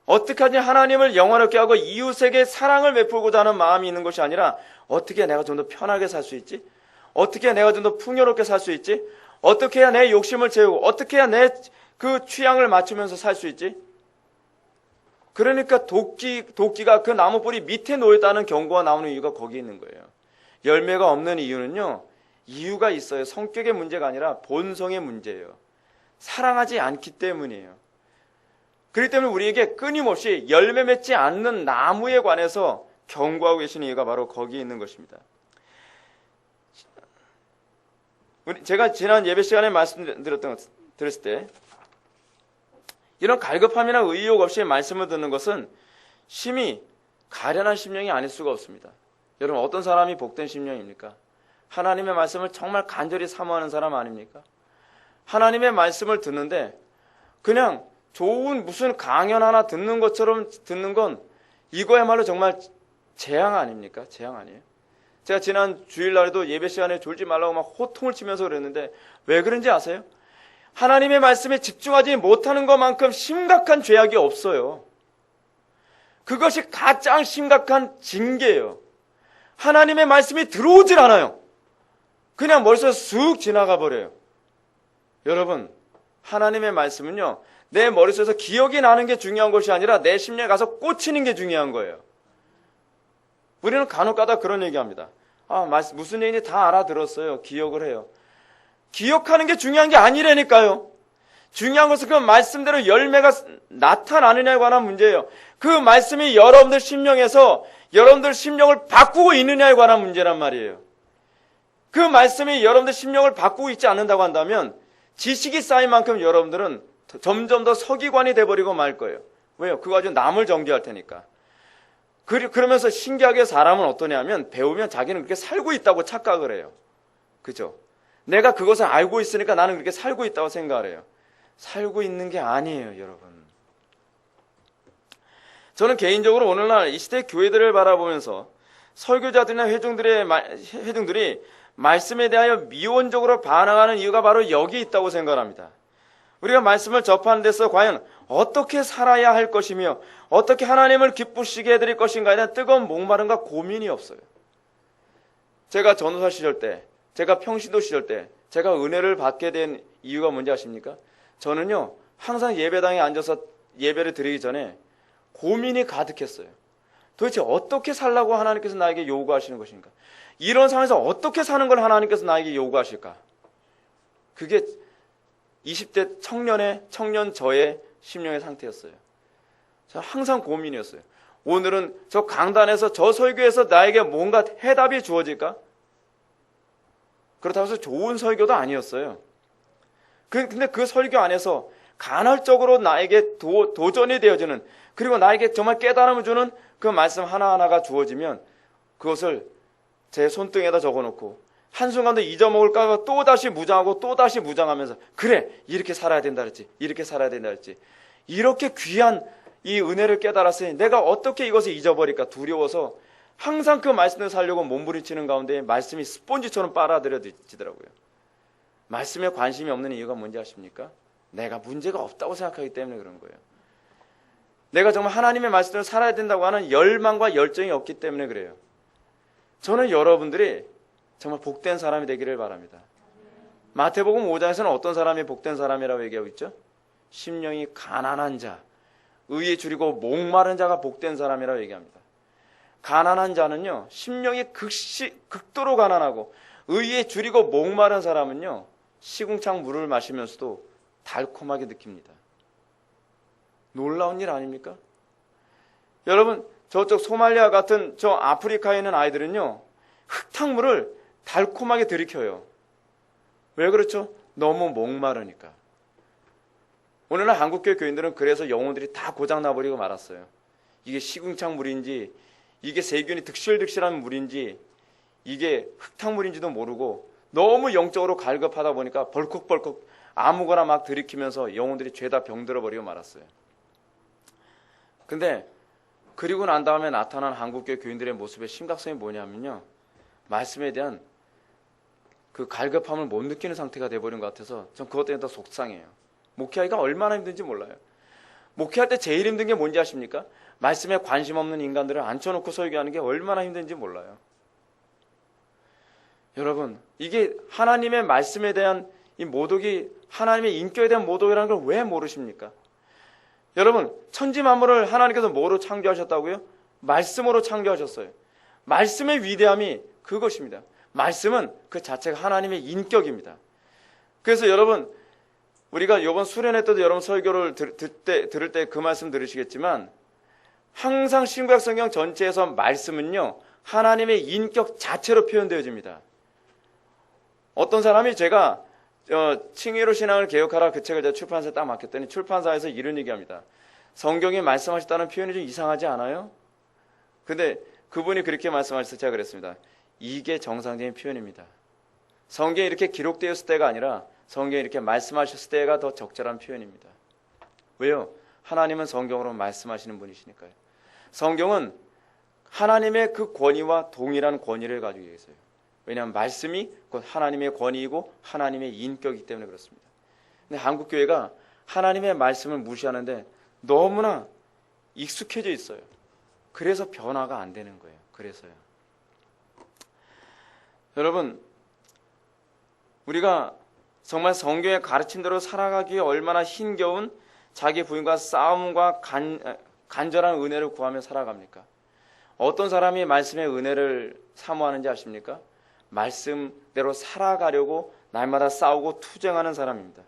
어떻게 하냐, 하나님을 영원하게 하고 이웃에게 사랑을 베풀고자 하는 마음이 있는 것이 아니라 어떻게 내가 좀 더 편하게 살 수 있지? 어떻게 내가 좀 더 풍요롭게 살 수 있지? 어떻게 해야 내 욕심을 채우고 어떻게 해야 내 그 취향을 맞추면서 살 수 있지? 그러니까 도끼가 그 나무 뿌리 밑에 놓였다는 경고가 나오는 이유가 거기 있는 거예요. 열매가 없는 이유는요, 이유가 있어요. 성격의 문제가 아니라 본성의 문제예요. 사랑하지 않기 때문이에요. 그렇기 때문에 우리에게 끊임없이 열매 맺지 않는 나무에 관해서 경고하고 계시는 이유가 바로 거기에 있는 것입니다. 제가 지난 예배 시간에 드렸을 때 이런 갈급함이나 의욕 없이 말씀을 듣는 것은 심히 가련한 심령이 아닐 수가 없습니다. 여러분, 어떤 사람이 복된 심령입니까? 하나님의 말씀을 정말 간절히 사모하는 사람 아닙니까? 하나님의 말씀을 듣는데 그냥 좋은 무슨 강연 하나 듣는 것처럼 듣는 건 이거야말로 정말 재앙 아닙니까? 재앙 아니에요? 제가 지난 주일날에도 예배 시간에 졸지 말라고 막 호통을 치면서 그랬는데 왜 그런지 아세요? 하나님의 말씀에 집중하지 못하는 것만큼 심각한 죄악이 없어요. 그것이 가장 심각한 징계예요. 하나님의 말씀이 들어오질 않아요. 그냥 머릿속에 쑥 지나가 버려요. 여러분, 하나님의 말씀은요, 내 머릿속에서 기억이 나는 게 중요한 것이 아니라 내 심령에 가서 꽂히는 게 중요한 거예요. 우리는 간혹가다 그런 얘기합니다. 무슨 얘기인지 다 알아들었어요. 기억을 해요. 기억하는 게 중요한 게 아니라니까요. 중요한 것은 그 말씀대로 열매가 나타나느냐에 관한 문제예요. 그 말씀이 여러분들 심령에서 여러분들 심령을 바꾸고 있느냐에 관한 문제란 말이에요. 그 말씀이 여러분들 심령을 바꾸고 있지 않는다고 한다면 지식이 쌓인 만큼 여러분들은 점점 더 서기관이 돼버리고 말 거예요. 왜요? 그거 가지고 남을 정죄할 테니까. 그러면서 신기하게 사람은 어떠냐면 배우면 자기는 그렇게 살고 있다고 착각을 해요. 그죠? 내가 그것을 알고 있으니까 나는 그렇게 살고 있다고 생각을 해요. 살고 있는 게 아니에요, 여러분. 저는 개인적으로 오늘날 이 시대 교회들을 바라보면서 설교자들이나 회중들이 말씀에 대하여 미온적으로 반응하는 이유가 바로 여기 있다고 생각합니다. 우리가 말씀을 접하는 데서 과연 어떻게 살아야 할 것이며 어떻게 하나님을 기쁘시게 해드릴 것인가에 대한 뜨거운 목마름과 고민이 없어요. 제가 전도사 시절 때, 제가 평신도 시절 때 제가 은혜를 받게 된 이유가 뭔지 아십니까? 저는요, 항상 예배당에 앉아서 예배를 드리기 전에 고민이 가득했어요. 도대체 어떻게 살라고 하나님께서 나에게 요구하시는 것인가? 이런 상황에서 어떻게 사는 걸 하나님께서 나에게 요구하실까? 그게 20대 청년 저의 심령의 상태였어요. 저는 항상 고민이었어요. 오늘은 저 강단에서 저 설교에서 나에게 뭔가 해답이 주어질까? 그렇다고 해서 좋은 설교도 아니었어요. 근데 그 설교 안에서 간헐적으로 나에게 도전이 되어지는, 그리고 나에게 정말 깨달음을 주는 그 말씀 하나하나가 주어지면 그것을 제 손등에다 적어놓고 한순간도 잊어먹을까 또다시 무장하고 또다시 무장하면서 그래, 이렇게 살아야 된다 그랬지, 이렇게 살아야 된다 그랬지, 이렇게 귀한 이 은혜를 깨달았으니 내가 어떻게 이것을 잊어버릴까 두려워서 항상 그 말씀을 살려고 몸부림치는 가운데 말씀이 스폰지처럼 빨아들여지더라고요. 말씀에 관심이 없는 이유가 뭔지 아십니까? 내가 문제가 없다고 생각하기 때문에 그런 거예요. 내가 정말 하나님의 말씀을 살아야 된다고 하는 열망과 열정이 없기 때문에 그래요. 저는 여러분들이 정말 복된 사람이 되기를 바랍니다. 마태복음 5장에서는 어떤 사람이 복된 사람이라고 얘기하고 있죠? 심령이 가난한 자, 의에 줄이고 목마른 자가 복된 사람이라고 얘기합니다. 가난한 자는요, 심령이 극도로 가난하고 의에 줄이고 목마른 사람은요, 시궁창 물을 마시면서도 달콤하게 느낍니다. 놀라운 일 아닙니까? 여러분, 저쪽 소말리아 같은 저 아프리카에 있는 아이들은요, 흙탕물을 달콤하게 들이켜요. 왜 그렇죠? 너무 목마르니까. 오늘날 한국교회 교인들은 그래서 영혼들이 다 고장나버리고 말았어요. 이게 시궁창 물인지, 이게 세균이 득실득실한 물인지, 이게 흙탕물인지도 모르고 너무 영적으로 갈급하다 보니까 벌컥벌컥 아무거나 막 들이키면서 영혼들이 죄다 병들어버리고 말았어요. 근데 그리고 난 다음에 나타난 한국교회 교인들의 모습의 심각성이 뭐냐면요, 말씀에 대한 그 갈급함을 못 느끼는 상태가 돼버린 것 같아서 전 그것 때문에 더 속상해요. 목회하기가 얼마나 힘든지 몰라요. 목회할 때 제일 힘든 게 뭔지 아십니까? 말씀에 관심 없는 인간들을 앉혀놓고 설교하는 게 얼마나 힘든지 몰라요. 여러분, 이게 하나님의 말씀에 대한 이 모독이 하나님의 인격에 대한 모독이라는 걸 왜 모르십니까? 여러분, 천지 만물을 하나님께서 뭐로 창조하셨다고요? 말씀으로 창조하셨어요. 말씀의 위대함이 그것입니다. 말씀은 그 자체가 하나님의 인격입니다. 그래서 여러분, 우리가 이번 수련회 때도 여러분 설교를 들을 때 그 말씀 들으시겠지만, 항상 신구약 성경 전체에서 말씀은요, 하나님의 인격 자체로 표현되어집니다. 어떤 사람이 제가 칭의로 신앙을 개혁하라 그 책을 제가 출판사에 딱 맡겼더니 출판사에서 이런 얘기합니다. 성경이 말씀하셨다는 표현이 좀 이상하지 않아요? 근데 그분이 그렇게 말씀하셔서 제가 그랬습니다. 이게 정상적인 표현입니다. 성경이 이렇게 기록되었을 때가 아니라 성경이 이렇게 말씀하셨을 때가 더 적절한 표현입니다. 왜요? 하나님은 성경으로 말씀하시는 분이시니까요. 성경은 하나님의 그 권위와 동일한 권위를 가지고 계세요. 왜냐하면 말씀이 곧 하나님의 권위이고 하나님의 인격이기 때문에 그렇습니다. 근데 한국교회가 하나님의 말씀을 무시하는데 너무나 익숙해져 있어요. 그래서 변화가 안 되는 거예요. 그래서요. 여러분, 우리가 정말 성경의 가르침대로 살아가기에 얼마나 힘겨운 자기 부인과 싸움과 간절한 은혜를 구하며 살아갑니까? 어떤 사람이 말씀의 은혜를 사모하는지 아십니까? 말씀대로 살아가려고 날마다 싸우고 투쟁하는 사람입니다.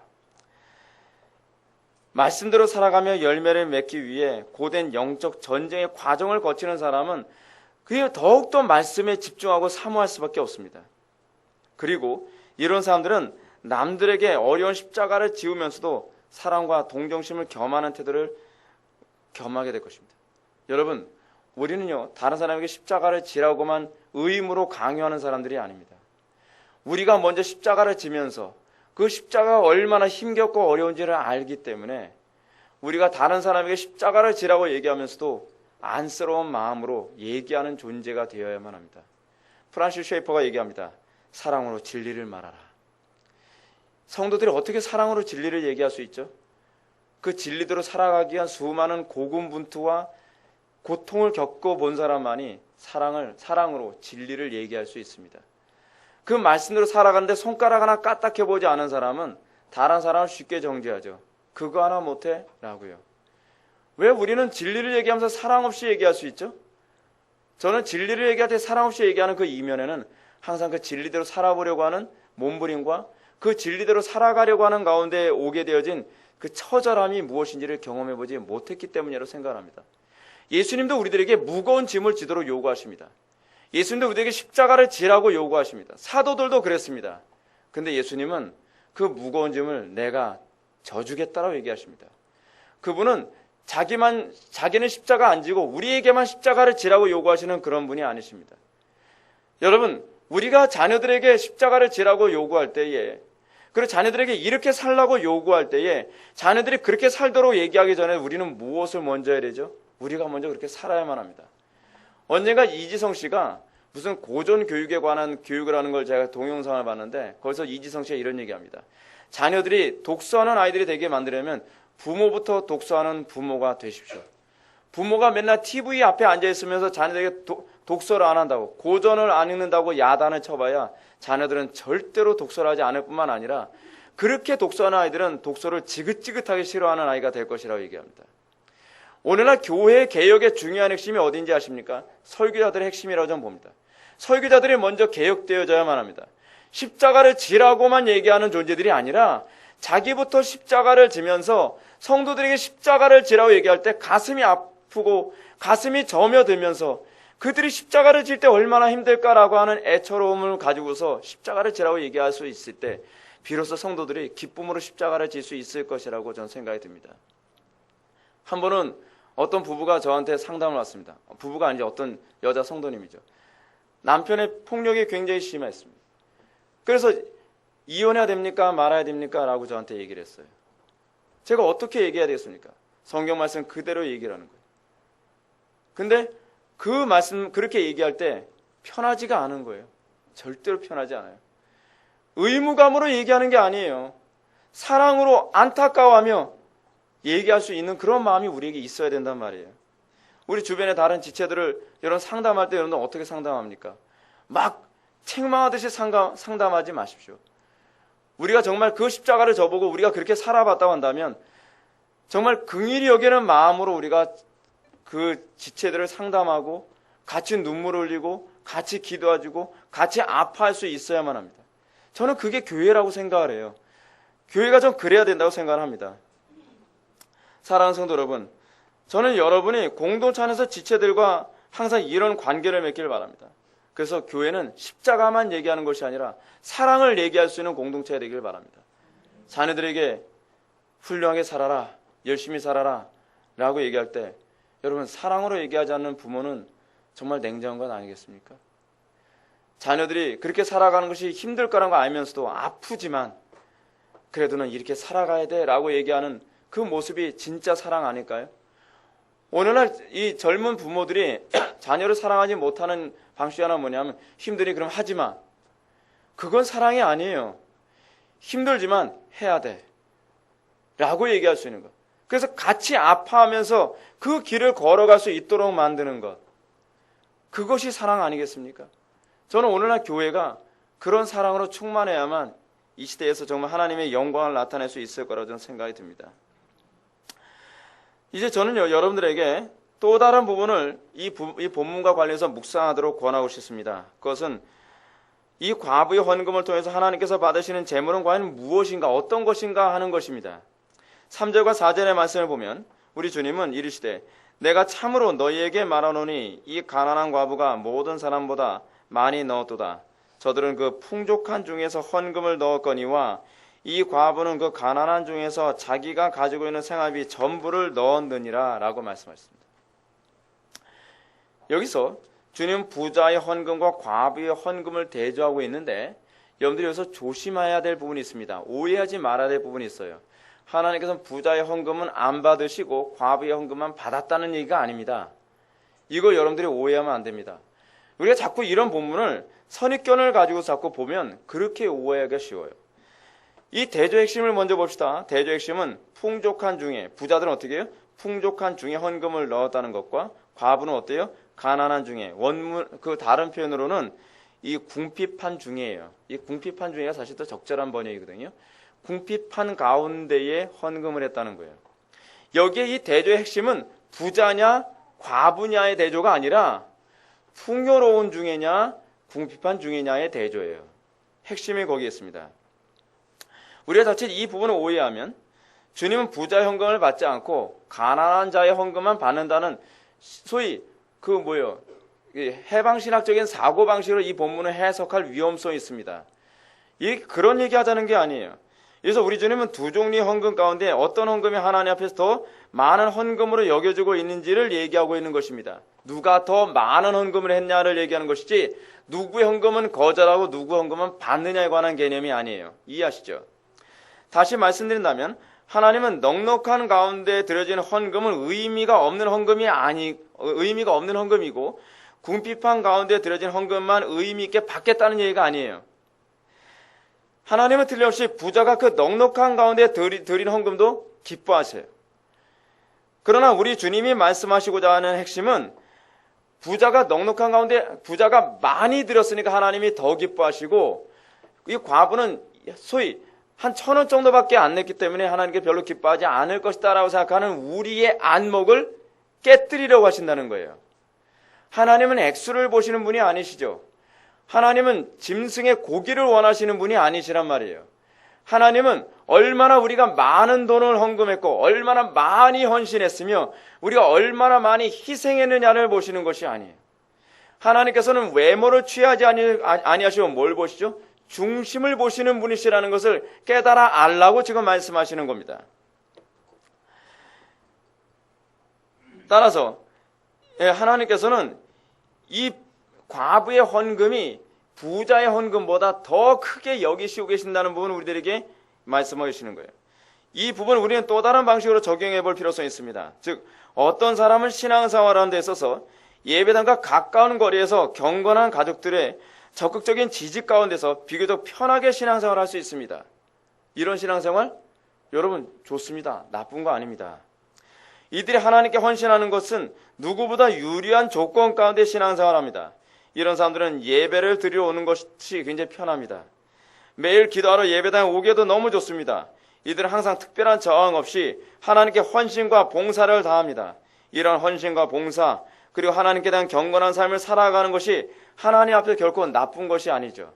말씀대로 살아가며 열매를 맺기 위해 고된 영적 전쟁의 과정을 거치는 사람은 그게 더욱더 말씀에 집중하고 사모할 수밖에 없습니다. 그리고 이런 사람들은 남들에게 어려운 십자가를 지우면서도 사랑과 동정심을 겸하는 태도를 겸하게 될 것입니다. 여러분, 우리는요, 다른 사람에게 십자가를 지라고만 의무로 강요하는 사람들이 아닙니다. 우리가 먼저 십자가를 지면서 그 십자가가 얼마나 힘겹고 어려운지를 알기 때문에 우리가 다른 사람에게 십자가를 지라고 얘기하면서도 안쓰러운 마음으로 얘기하는 존재가 되어야만 합니다. 프란시스 쉐이퍼가 얘기합니다. 사랑으로 진리를 말하라. 성도들이 어떻게 사랑으로 진리를 얘기할 수 있죠? 그 진리대로 살아가기 위한 수많은 고군분투와 고통을 겪어본 사람만이 사랑으로 진리를 얘기할 수 있습니다. 그 말씀대로 살아가는데 손가락 하나 까딱해보지 않은 사람은 다른 사람을 쉽게 정죄하죠. 그거 하나 못해? 라고요. 왜 우리는 진리를 얘기하면서 사랑 없이 얘기할 수 있죠? 저는 진리를 얘기할 때 사랑 없이 얘기하는 그 이면에는 항상 그 진리대로 살아보려고 하는 몸부림과 그 진리대로 살아가려고 하는 가운데 오게 되어진 그 처절함이 무엇인지를 경험해보지 못했기 때문이라고 생각합니다. 예수님도 우리들에게 무거운 짐을 지도록 요구하십니다. 예수님도 우리에게 십자가를 지라고 요구하십니다. 사도들도 그랬습니다. 근데 예수님은 그 무거운 짐을 내가 져주겠다라고 얘기하십니다. 그분은 자기는 십자가 안 지고 우리에게만 십자가를 지라고 요구하시는 그런 분이 아니십니다. 여러분, 우리가 자녀들에게 십자가를 지라고 요구할 때에, 그리고 자녀들에게 이렇게 살라고 요구할 때에 자녀들이 그렇게 살도록 얘기하기 전에 우리는 무엇을 먼저 해야 되죠? 우리가 먼저 그렇게 살아야만 합니다. 언젠가 이지성 씨가 무슨 고전 교육에 관한 교육을 하는 걸 제가 동영상을 봤는데 거기서 이지성 씨가 이런 얘기합니다. 자녀들이 독서하는 아이들이 되게 만들려면 부모부터 독서하는 부모가 되십시오. 부모가 맨날 TV 앞에 앉아 있으면서 자녀들에게 독서를 안 한다고, 고전을 안 읽는다고 야단을 쳐봐야 자녀들은 절대로 독서를 하지 않을 뿐만 아니라 그렇게 독서하는 아이들은 독서를 지긋지긋하게 싫어하는 아이가 될 것이라고 얘기합니다. 오늘날 교회 개혁의 중요한 핵심이 어딘지 아십니까? 설교자들의 핵심이라고 저는 봅니다. 설교자들이 먼저 개혁되어져야만 합니다. 십자가를 지라고만 얘기하는 존재들이 아니라 자기부터 십자가를 지면서 성도들에게 십자가를 지라고 얘기할 때 가슴이 아프고 가슴이 저며들면서 그들이 십자가를 질 때 얼마나 힘들까라고 하는 애처로움을 가지고서 십자가를 지라고 얘기할 수 있을 때 비로소 성도들이 기쁨으로 십자가를 질 수 있을 것이라고 저는 생각이 듭니다. 한 번은 어떤 부부가 저한테 상담을 왔습니다. 부부가 아니죠. 어떤 여자 성도님이죠. 남편의 폭력이 굉장히 심했습니다. 그래서 이혼해야 됩니까? 말아야 됩니까? 라고 저한테 얘기를 했어요. 제가 어떻게 얘기해야 되겠습니까? 성경 말씀 그대로 얘기를 하는 거예요. 근데 그 말씀 그렇게 얘기할 때 편하지가 않은 거예요. 절대로 편하지 않아요. 의무감으로 얘기하는 게 아니에요. 사랑으로 안타까워하며 얘기할 수 있는 그런 마음이 우리에게 있어야 된단 말이에요. 우리 주변의 다른 지체들을 여러분 상담할 때 여러분들 어떻게 상담합니까? 막 책망하듯이 상담하지 마십시오. 우리가 정말 그 십자가를 져보고 우리가 그렇게 살아봤다고 한다면 정말 긍휼히 여기는 마음으로 우리가 그 지체들을 상담하고 같이 눈물 흘리고 같이 기도해주고 같이 아파할 수 있어야만 합니다. 저는 그게 교회라고 생각을 해요. 교회가 좀 그래야 된다고 생각을 합니다. 사랑하는 성도 여러분, 저는 여러분이 공동체 안에서 지체들과 항상 이런 관계를 맺기를 바랍니다. 그래서 교회는 십자가만 얘기하는 것이 아니라 사랑을 얘기할 수 있는 공동체가 되기를 바랍니다. 자녀들에게 훌륭하게 살아라, 열심히 살아라 라고 얘기할 때 여러분 사랑으로 얘기하지 않는 부모는 정말 냉정한 건 아니겠습니까? 자녀들이 그렇게 살아가는 것이 힘들 거라는 거 알면서도 아프지만 그래도는 이렇게 살아가야 돼 라고 얘기하는 그 모습이 진짜 사랑 아닐까요? 오늘날 이 젊은 부모들이 자녀를 사랑하지 못하는 방식 하나 뭐냐면 힘드니 그럼 하지마. 그건 사랑이 아니에요. 힘들지만 해야 돼 라고 얘기할 수 있는 것. 그래서 같이 아파하면서 그 길을 걸어갈 수 있도록 만드는 것. 그것이 사랑 아니겠습니까? 저는 오늘날 교회가 그런 사랑으로 충만해야만 이 시대에서 정말 하나님의 영광을 나타낼 수 있을 거라고 저는 생각이 듭니다. 이제 저는요, 여러분들에게 또 다른 부분을 이 본문과 관련해서 묵상하도록 권하고 싶습니다. 그것은 이 과부의 헌금을 통해서 하나님께서 받으시는 재물은 과연 무엇인가, 어떤 것인가 하는 것입니다. 3절과 4절의 말씀을 보면 우리 주님은 이르시되 내가 참으로 너희에게 말하노니 이 가난한 과부가 모든 사람보다 많이 넣었도다. 저들은 그 풍족한 중에서 헌금을 넣었거니와 이 과부는 그 가난한 중에서 자기가 가지고 있는 생활비 전부를 넣었느니라 라고 말씀하셨습니다. 여기서 주님 부자의 헌금과 과부의 헌금을 대조하고 있는데 여러분들이 여기서 조심해야 될 부분이 있습니다. 오해하지 말아야 될 부분이 있어요. 하나님께서는 부자의 헌금은 안 받으시고 과부의 헌금만 받았다는 얘기가 아닙니다. 이거 여러분들이 오해하면 안 됩니다. 우리가 자꾸 이런 본문을 선입견을 가지고 자꾸 보면 그렇게 오해하기가 쉬워요. 이 대조의 핵심을 먼저 봅시다. 대조의 핵심은 풍족한 중에, 부자들은 어떻게 해요? 풍족한 중에 헌금을 넣었다는 것과 과부는 어때요? 가난한 중에, 원문, 그 다른 표현으로는 이 궁핍한 중에예요. 이 궁핍한 중에가 사실 더 적절한 번역이거든요. 궁핍한 가운데에 헌금을 했다는 거예요. 여기에 이 대조의 핵심은 부자냐 과부냐의 대조가 아니라 풍요로운 중에냐 궁핍한 중에냐의 대조예요. 핵심이 거기에 있습니다. 우리가 자칫 이 부분을 오해하면 주님은 부자의 헌금을 받지 않고 가난한 자의 헌금만 받는다는 소위 해방신학적인 사고방식으로 이 본문을 해석할 위험성이 있습니다. 그런 얘기하자는 게 아니에요. 그래서 우리 주님은 두 종류의 헌금 가운데 어떤 헌금이 하나님 앞에서 더 많은 헌금으로 여겨지고 있는지를 얘기하고 있는 것입니다. 누가 더 많은 헌금을 했냐를 얘기하는 것이지 누구의 헌금은 거절하고 누구의 헌금은 받느냐에 관한 개념이 아니에요. 이해하시죠? 다시 말씀드린다면 하나님은 넉넉한 가운데 들여진 헌금은 의미가 없는 헌금이고 궁핍한 가운데 드려진 헌금만 의미 있게 받겠다는 얘기가 아니에요. 하나님은 틀림없이 부자가 그 넉넉한 가운데 드린 헌금도 기뻐하세요. 그러나 우리 주님이 말씀하시고자 하는 핵심은 부자가 넉넉한 가운데 부자가 많이 드렸으니까 하나님이 더 기뻐하시고, 이 과부는 소위 한 1,000원 정도밖에 안 냈기 때문에 하나님께 별로 기뻐하지 않을 것이다라고 생각하는 우리의 안목을 깨뜨리려고 하신다는 거예요. 하나님은 액수를 보시는 분이 아니시죠. 하나님은 짐승의 고기를 원하시는 분이 아니시란 말이에요. 하나님은 얼마나 우리가 많은 돈을 헌금했고 얼마나 많이 헌신했으며 우리가 얼마나 많이 희생했느냐를 보시는 것이 아니에요. 하나님께서는 외모를 취하지 아니하시고 뭘 보시죠? 중심을 보시는 분이시라는 것을 깨달아 알라고 지금 말씀하시는 겁니다. 따라서 하나님께서는 이 과부의 헌금이 부자의 헌금보다 더 크게 여기시고 계신다는 부분을 우리들에게 말씀해 주시는 거예요. 이 부분을 우리는 또 다른 방식으로 적용해 볼 필요성이 있습니다. 즉 어떤 사람은 신앙생활하는 데 있어서 예배당과 가까운 거리에서 경건한 가족들의 적극적인 지지 가운데서 비교적 편하게 신앙생활을 할 수 있습니다. 이런 신앙생활 여러분 좋습니다. 나쁜 거 아닙니다. 이들이 하나님께 헌신하는 것은 누구보다 유리한 조건 가운데 신앙생활합니다. 이런 사람들은 예배를 드리러 오는 것이 굉장히 편합니다. 매일 기도하러 예배당에 오기도 너무 좋습니다. 이들은 항상 특별한 저항 없이 하나님께 헌신과 봉사를 다합니다. 이런 헌신과 봉사 그리고 하나님께 대한 경건한 삶을 살아가는 것이 하나님 앞에 결코 나쁜 것이 아니죠.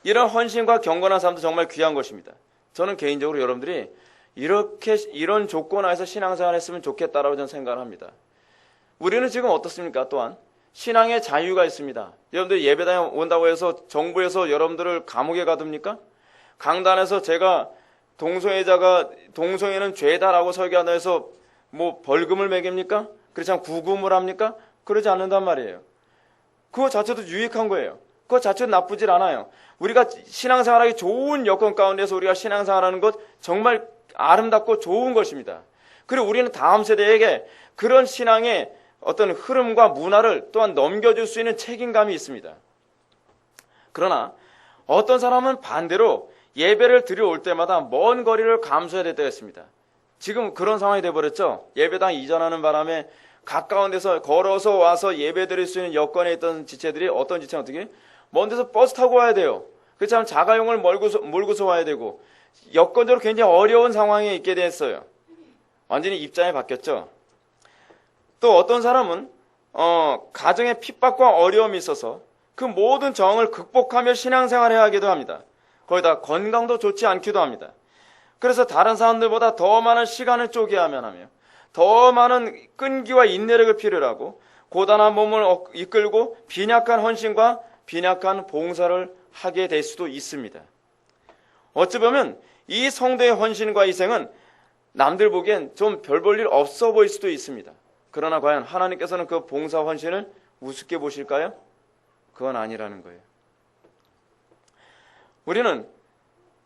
이런 헌신과 경건한 삶도 정말 귀한 것입니다. 저는 개인적으로 여러분들이 이런 조건 하에서 신앙생활 했으면 좋겠다라고 저는 생각을 합니다. 우리는 지금 어떻습니까? 또한 신앙의 자유가 있습니다. 여러분들 예배당에 온다고 해서 정부에서 여러분들을 감옥에 가둡니까? 강단에서 제가 동성애는 죄다라고 설교한다 해서 뭐 벌금을 매깁니까? 그렇지 않고 구금을 합니까? 그러지 않는단 말이에요. 그거 자체도 유익한 거예요. 그거 자체도 나쁘질 않아요. 우리가 신앙생활하기 좋은 여건 가운데서 우리가 신앙생활하는 것 정말 아름답고 좋은 것입니다. 그리고 우리는 다음 세대에게 그런 신앙의 어떤 흐름과 문화를 또한 넘겨줄 수 있는 책임감이 있습니다. 그러나 어떤 사람은 반대로 예배를 드려 올 때마다 먼 거리를 감수해야 될 때가 있습니다. 지금 그런 상황이 돼버렸죠. 예배당 이전하는 바람에 가까운 데서 걸어서 와서 예배 드릴 수 있는 여건에 있던 지체들이 어떤 지체는 어떻게 먼 데서 버스 타고 와야 돼요. 그렇지 않으면 자가용을 몰고서 와야 되고 여건적으로 굉장히 어려운 상황에 있게 됐어요. 완전히 입장이 바뀌었죠. 또 어떤 사람은 가정의 핍박과 어려움이 있어서 그 모든 정을 극복하며 신앙생활을 해야 하기도 합니다. 거기다 건강도 좋지 않기도 합니다. 그래서 다른 사람들보다 더 많은 시간을 쪼개야만 하며 더 많은 끈기와 인내력을 필요로 하고 고단한 몸을 이끌고 빈약한 헌신과 빈약한 봉사를 하게 될 수도 있습니다. 어찌 보면 이 성도의 헌신과 희생은 남들 보기엔 좀 별 볼 일 없어 보일 수도 있습니다. 그러나 과연 하나님께서는 그 봉사 헌신을 우습게 보실까요? 그건 아니라는 거예요.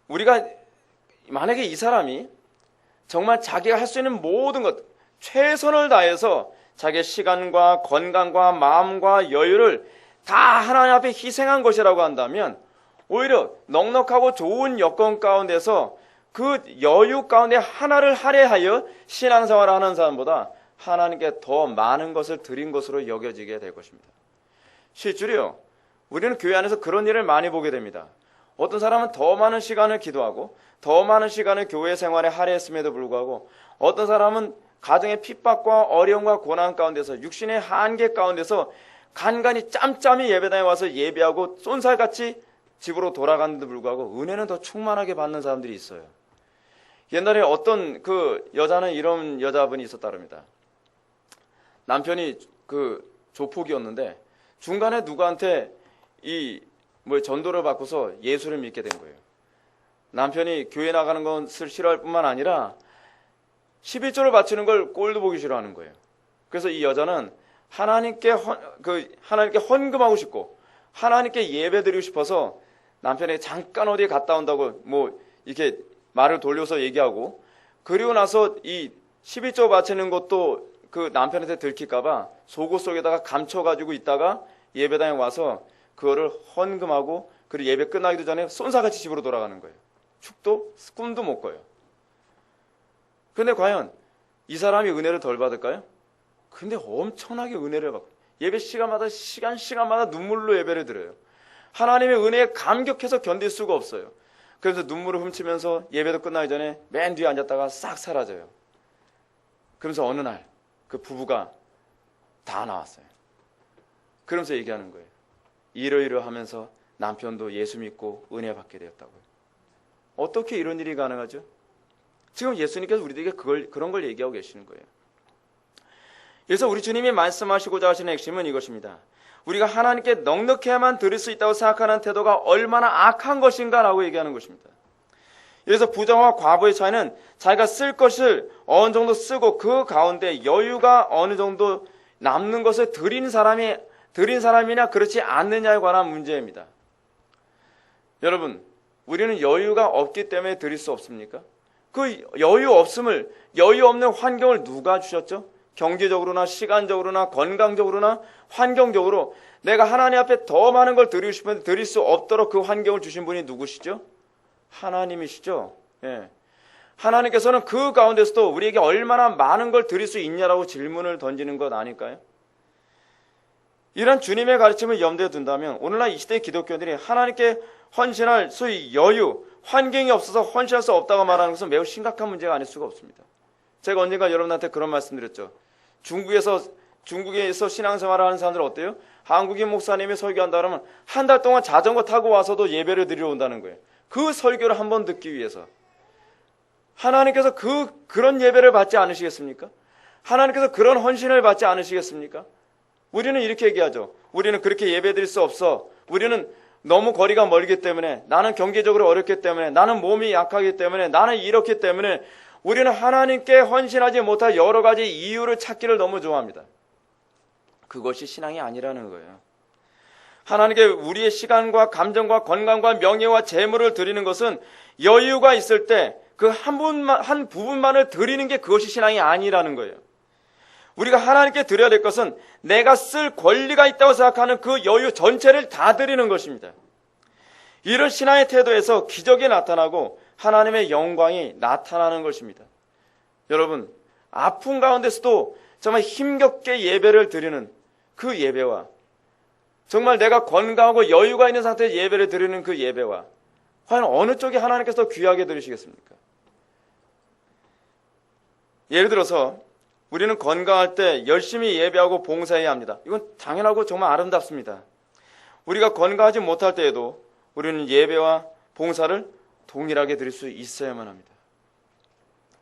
우리가 만약에 이 사람이 정말 자기가 할 수 있는 모든 것 최선을 다해서 자기의 시간과 건강과 마음과 여유를 다 하나님 앞에 희생한 것이라고 한다면 오히려 넉넉하고 좋은 여건 가운데서 그 여유 가운데 하나를 할애하여 신앙생활을 하는 사람보다 하나님께 더 많은 것을 드린 것으로 여겨지게 될 것입니다. 실제로요, 우리는 교회 안에서 그런 일을 많이 보게 됩니다. 어떤 사람은 더 많은 시간을 기도하고 더 많은 시간을 교회 생활에 할애했음에도 불구하고 어떤 사람은 가정의 핍박과 어려움과 고난 가운데서 육신의 한계 가운데서 간간히 짬짬이 예배당에 와서 예배하고 쏜살같이 집으로 돌아가는데도 불구하고 은혜는 더 충만하게 받는 사람들이 있어요. 옛날에 어떤 그 여자는 이런 여자분이 있었다릅니다. 남편이 그 조폭이었는데 중간에 누구한테 전도를 받고서 예수를 믿게 된 거예요. 남편이 교회 나가는 것을 싫어할 뿐만 아니라 11조를 바치는 걸 꼴도 보기 싫어하는 거예요. 그래서 이 여자는 하나님께 헌금하고 싶고 하나님께 예배드리고 싶어서 남편에게 잠깐 어디에 갔다 온다고 이렇게 말을 돌려서 얘기하고, 그리고 나서 이 11조 바치는 것도 그 남편한테 들킬까봐 속옷 속에다가 감춰가지고 있다가 예배당에 와서 그거를 헌금하고 그리고 예배 끝나기도 전에 쏜사같이 집으로 돌아가는 거예요. 축도 꿈도 못 꿔요. 근데 과연 이 사람이 은혜를 덜 받을까요? 근데 엄청나게 은혜를 받고 예배 시간마다 눈물로 예배를 드려요. 하나님의 은혜에 감격해서 견딜 수가 없어요. 그래서 눈물을 훔치면서 예배도 끝나기 전에 맨 뒤에 앉았다가 싹 사라져요. 그러면서 어느 날 그 부부가 다 나왔어요. 그러면서 얘기하는 거예요. 이러이러하면서 남편도 예수 믿고 은혜 받게 되었다고요. 어떻게 이런 일이 가능하죠? 지금 예수님께서 우리들에게 그런 걸 얘기하고 계시는 거예요. 그래서 우리 주님이 말씀하시고자 하시는 핵심은 이것입니다. 우리가 하나님께 넉넉해야만 드릴 수 있다고 생각하는 태도가 얼마나 악한 것인가라고 얘기하는 것입니다. 그래서 부자와 과부의 차이는 자기가 쓸 것을 어느 정도 쓰고 그 가운데 여유가 어느 정도 남는 것을 드린 사람이냐 그렇지 않느냐에 관한 문제입니다. 여러분, 우리는 여유가 없기 때문에 드릴 수 없습니까? 그 여유 없는 환경을 누가 주셨죠? 경제적으로나 시간적으로나 건강적으로나 환경적으로 내가 하나님 앞에 더 많은 걸 드리고 싶은데 드릴 수 없도록 그 환경을 주신 분이 누구시죠? 하나님이시죠. 예. 하나님께서는 그 가운데서도 우리에게 얼마나 많은 걸 드릴 수 있냐라고 질문을 던지는 것 아닐까요? 이런 주님의 가르침을 염두에 둔다면 오늘날 이 시대의 기독교인들이 하나님께 헌신할 소위 여유, 환경이 없어서 헌신할 수 없다고 말하는 것은 매우 심각한 문제가 아닐 수가 없습니다. 제가 언젠가 여러분한테 그런 말씀 드렸죠. 중국에서 신앙생활을 하는 사람들은 어때요? 한국인 목사님이 설교한다 그러면 한 달 동안 자전거 타고 와서도 예배를 드리러 온다는 거예요. 그 설교를 한번 듣기 위해서. 하나님께서 그런 예배를 받지 않으시겠습니까? 하나님께서 그런 헌신을 받지 않으시겠습니까? 우리는 이렇게 얘기하죠. 우리는 그렇게 예배 드릴 수 없어. 우리는 너무 거리가 멀기 때문에, 나는 경제적으로 어렵기 때문에, 나는 몸이 약하기 때문에, 나는 이렇기 때문에 우리는 하나님께 헌신하지 못할 여러 가지 이유를 찾기를 너무 좋아합니다. 그것이 신앙이 아니라는 거예요. 하나님께 우리의 시간과 감정과 건강과 명예와 재물을 드리는 것은 여유가 있을 때 그 한 부분만을 드리는 게 그것이 신앙이 아니라는 거예요. 우리가 하나님께 드려야 될 것은 내가 쓸 권리가 있다고 생각하는 그 여유 전체를 다 드리는 것입니다. 이런 신앙의 태도에서 기적이 나타나고 하나님의 영광이 나타나는 것입니다. 여러분, 아픔 가운데서도 정말 힘겹게 예배를 드리는 그 예배와 정말 내가 건강하고 여유가 있는 상태에서 예배를 드리는 그 예배와 과연 어느 쪽이 하나님께서 귀하게 들으시겠습니까? 예를 들어서 우리는 건강할 때 열심히 예배하고 봉사해야 합니다. 이건 당연하고 정말 아름답습니다. 우리가 건강하지 못할 때에도 우리는 예배와 봉사를 동일하게 드릴 수 있어야만 합니다.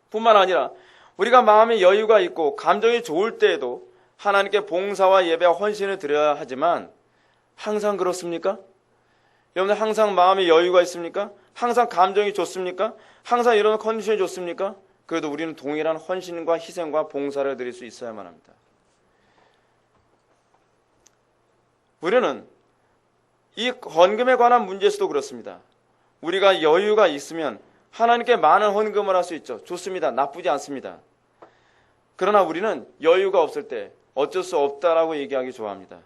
뿐만 아니라 우리가 마음에 여유가 있고 감정이 좋을 때에도 하나님께 봉사와 예배와 헌신을 드려야 하지만 항상 그렇습니까? 여러분들 항상 마음에 여유가 있습니까? 항상 감정이 좋습니까? 항상 이런 컨디션이 좋습니까? 그래도 우리는 동일한 헌신과 희생과 봉사를 드릴 수 있어야만 합니다. 우리는 이 헌금에 관한 문제에서도 그렇습니다. 우리가 여유가 있으면 하나님께 많은 헌금을 할 수 있죠. 좋습니다. 나쁘지 않습니다. 그러나 우리는 여유가 없을 때 어쩔 수 없다라고 얘기하기 좋아합니다.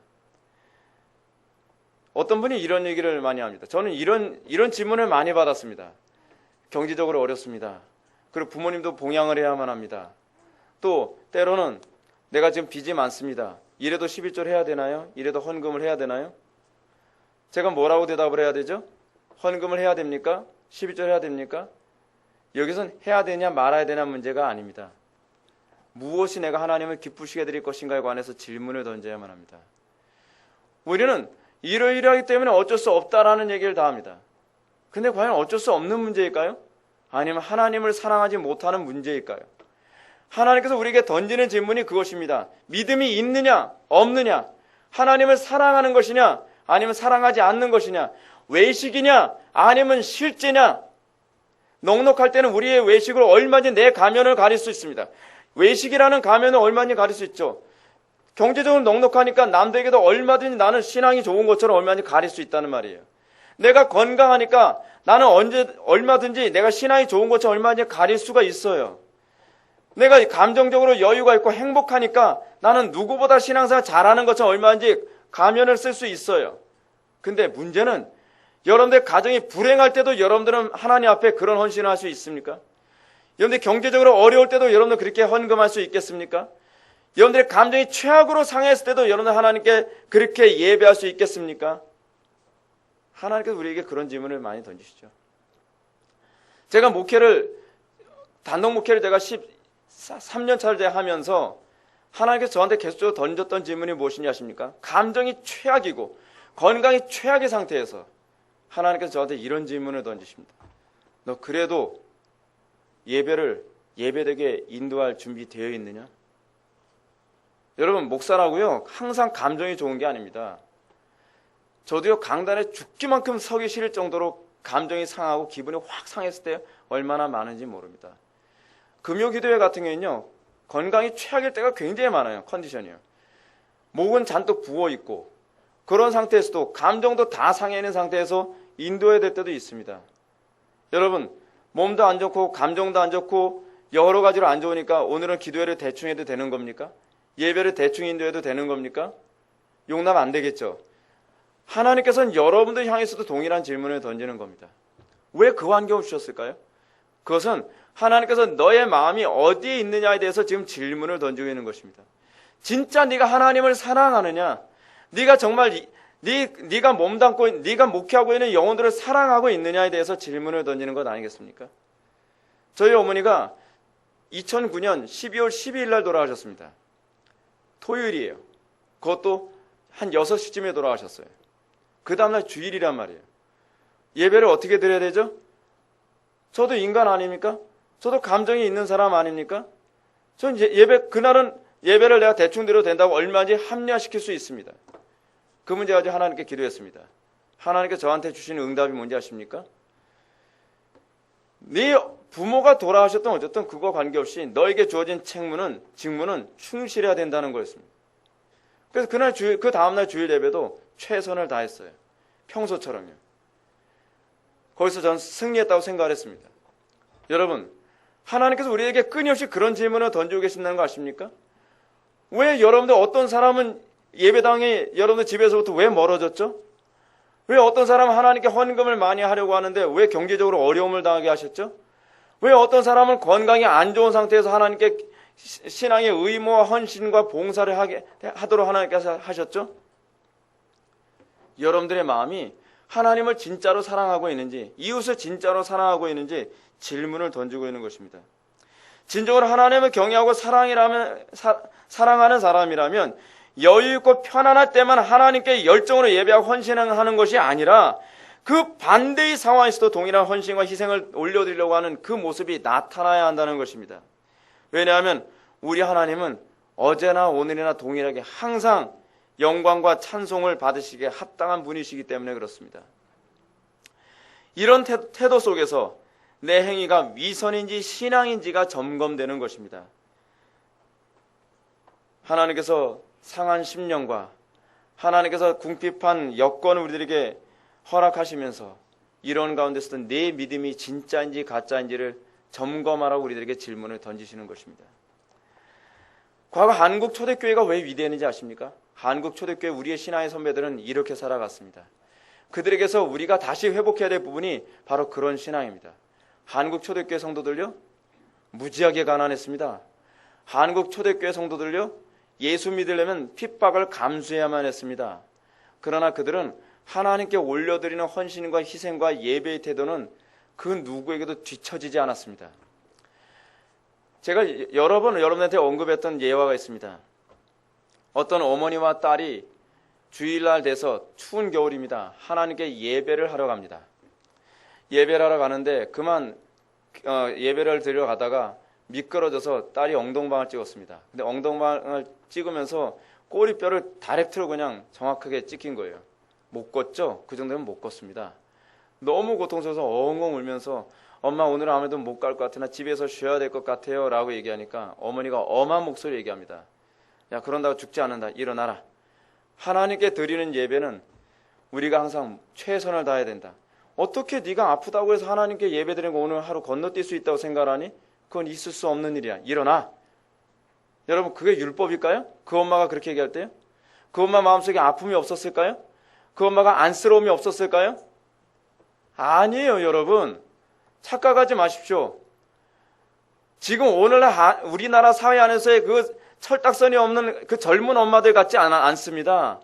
어떤 분이 이런 얘기를 많이 합니다. 저는 이런 질문을 많이 받았습니다. 경제적으로 어렵습니다. 그리고 부모님도 봉양을 해야만 합니다. 또 때로는 내가 지금 빚이 많습니다. 이래도 11절 해야 되나요? 이래도 헌금을 해야 되나요? 제가 뭐라고 대답을 해야 되죠? 헌금을 해야 됩니까? 12절 해야 됩니까? 여기선 해야 되냐 말아야 되냐 문제가 아닙니다. 무엇이 내가 하나님을 기쁘시게 드릴 것인가에 관해서 질문을 던져야만 합니다. 우리는 이러이러하기 때문에 어쩔 수 없다라는 얘기를 다 합니다. 근데 과연 어쩔 수 없는 문제일까요? 아니면 하나님을 사랑하지 못하는 문제일까요? 하나님께서 우리에게 던지는 질문이 그것입니다. 믿음이 있느냐 없느냐, 하나님을 사랑하는 것이냐 아니면 사랑하지 않는 것이냐, 외식이냐 아니면 실제냐. 넉넉할 때는 우리의 외식으로 얼마든지 내 가면을 가릴 수 있습니다. 외식이라는 가면을 얼마든지 가릴 수 있죠. 경제적으로 넉넉하니까 남들에게도 얼마든지 나는 신앙이 좋은 것처럼 얼마든지 가릴 수 있다는 말이에요. 내가 건강하니까 나는 얼마든지 내가 신앙이 좋은 것처럼 얼마든지 가릴 수가 있어요. 내가 감정적으로 여유가 있고 행복하니까 나는 누구보다 신앙생활 잘하는 것처럼 얼마든지 가면을 쓸 수 있어요. 근데 문제는 여러분들 가정이 불행할 때도 여러분들은 하나님 앞에 그런 헌신을 할 수 있습니까? 여러분들 경제적으로 어려울 때도 여러분들 그렇게 헌금할 수 있겠습니까? 여러분들의 감정이 최악으로 상했을 때도 여러분들 하나님께 그렇게 예배할 수 있겠습니까? 하나님께서 우리에게 그런 질문을 많이 던지시죠. 제가 단독 목회를 제가 13년 차를 하면서 하나님께서 저한테 계속적으로 던졌던 질문이 무엇인지 아십니까? 감정이 최악이고 건강이 최악의 상태에서 하나님께서 저한테 이런 질문을 던지십니다. 너 그래도 예배되게 인도할 준비되어 있느냐? 여러분, 목사라고요 항상 감정이 좋은 게 아닙니다. 저도요 강단에 죽기만큼 서기 싫을 정도로 감정이 상하고 기분이 확 상했을 때 얼마나 많은지 모릅니다. 금요기도회 같은 경우는요 건강이 최악일 때가 굉장히 많아요. 컨디션이요. 목은 잔뜩 부어있고 그런 상태에서도 감정도 다 상해 있는 상태에서 인도해야 될 때도 있습니다. 여러분, 몸도 안 좋고 감정도 안 좋고 여러 가지로 안 좋으니까 오늘은 기도회를 대충 해도 되는 겁니까? 예배를 대충 인도해도 되는 겁니까? 용납 안 되겠죠. 하나님께서는 여러분들 향해서도 동일한 질문을 던지는 겁니다. 왜 그 환경을 주셨을까요? 그것은 하나님께서 너의 마음이 어디에 있느냐에 대해서 지금 질문을 던지고 있는 것입니다. 진짜 네가 하나님을 사랑하느냐? 네가 정말 네가 몸담고 네가 목회하고 있는 영혼들을 사랑하고 있느냐에 대해서 질문을 던지는 것 아니겠습니까? 저희 어머니가 2009년 12월 12일 날 돌아가셨습니다. 토요일이에요. 그것도 한 6시쯤에 돌아가셨어요. 그 다음날 주일이란 말이에요. 예배를 어떻게 드려야 되죠? 저도 인간 아닙니까? 저도 감정이 있는 사람 아닙니까? 전 그날은 예배를 내가 대충 드려도 된다고 얼마든지 합리화시킬 수 있습니다. 그 문제 가지고 하나님께 기도했습니다. 하나님께 저한테 주신 응답이 뭔지 아십니까? 네 부모가 돌아가셨든 어쨌든 그거 관계없이 너에게 주어진 직무는 충실해야 된다는 거였습니다. 그래서 그 다음날 주일 예배도 최선을 다했어요. 평소처럼요. 거기서 저는 승리했다고 생각을 했습니다. 여러분, 하나님께서 우리에게 끊임없이 그런 질문을 던지고 계신다는 거 아십니까? 왜 여러분들 어떤 사람은 예배당에 여러분들 집에서부터 왜 멀어졌죠? 왜 어떤 사람은 하나님께 헌금을 많이 하려고 하는데 왜 경제적으로 어려움을 당하게 하셨죠? 왜 어떤 사람은 건강이 안 좋은 상태에서 하나님께 신앙의 의무와 헌신과 봉사를 하도록 하나님께서 하셨죠? 여러분들의 마음이 하나님을 진짜로 사랑하고 있는지, 이웃을 진짜로 사랑하고 있는지 질문을 던지고 있는 것입니다. 진정으로 하나님을 경외하고 사랑하는 사람이라면 여유 있고 편안할 때만 하나님께 열정으로 예배하고 헌신하는 것이 아니라 그 반대의 상황에서도 동일한 헌신과 희생을 올려드리려고 하는 그 모습이 나타나야 한다는 것입니다. 왜냐하면 우리 하나님은 어제나 오늘이나 동일하게 항상 영광과 찬송을 받으시기에 합당한 분이시기 때문에 그렇습니다. 이런 태도 속에서 내 행위가 위선인지 신앙인지가 점검되는 것입니다. 하나님께서 상한 심령과 하나님께서 궁핍한 여건을 우리들에게 허락하시면서 이런 가운데서도 내 믿음이 진짜인지 가짜인지를 점검하라고 우리들에게 질문을 던지시는 것입니다. 과거 한국 초대교회가 왜 위대했는지 아십니까? 한국 초대교회 우리의 신앙의 선배들은 이렇게 살아갔습니다. 그들에게서 우리가 다시 회복해야 될 부분이 바로 그런 신앙입니다. 한국 초대교회 성도들요, 무지하게 가난했습니다. 한국 초대교회 성도들요, 예수 믿으려면 핍박을 감수해야만 했습니다. 그러나 그들은 하나님께 올려드리는 헌신과 희생과 예배의 태도는 그 누구에게도 뒤처지지 않았습니다. 제가 여러 번 여러분한테 언급했던 예화가 있습니다. 어떤 어머니와 딸이 주일날 돼서 추운 겨울입니다. 하나님께 예배를 하러 갑니다. 예배를 하러 가는데 그만 예배를 드리러 가다가 미끄러져서 딸이 엉덩방을 찍었습니다. 근데 엉덩방을 찍으면서 꼬리뼈를 다렉트로 그냥 정확하게 찍힌 거예요. 못 걷죠? 그 정도면 못 걷습니다. 너무 고통스러워서 엉엉 울면서 엄마 오늘은 아무래도 못 갈 것 같으나 집에서 쉬어야 될 것 같아요 라고 얘기하니까 어머니가 엄한 목소리로 얘기합니다. 야, 그런다고 죽지 않는다. 일어나라. 하나님께 드리는 예배는 우리가 항상 최선을 다해야 된다. 어떻게 네가 아프다고 해서 하나님께 예배 드리는 거 오늘 하루 건너뛸 수 있다고 생각하니? 그건 있을 수 없는 일이야. 일어나. 여러분, 그게 율법일까요? 그 엄마가 그렇게 얘기할 때요? 그 엄마 마음속에 아픔이 없었을까요? 그 엄마가 안쓰러움이 없었을까요? 아니에요, 여러분. 착각하지 마십시오. 지금 오늘날 우리나라 사회 안에서의 그 철딱선이 없는 그 젊은 엄마들 같지 않습니다.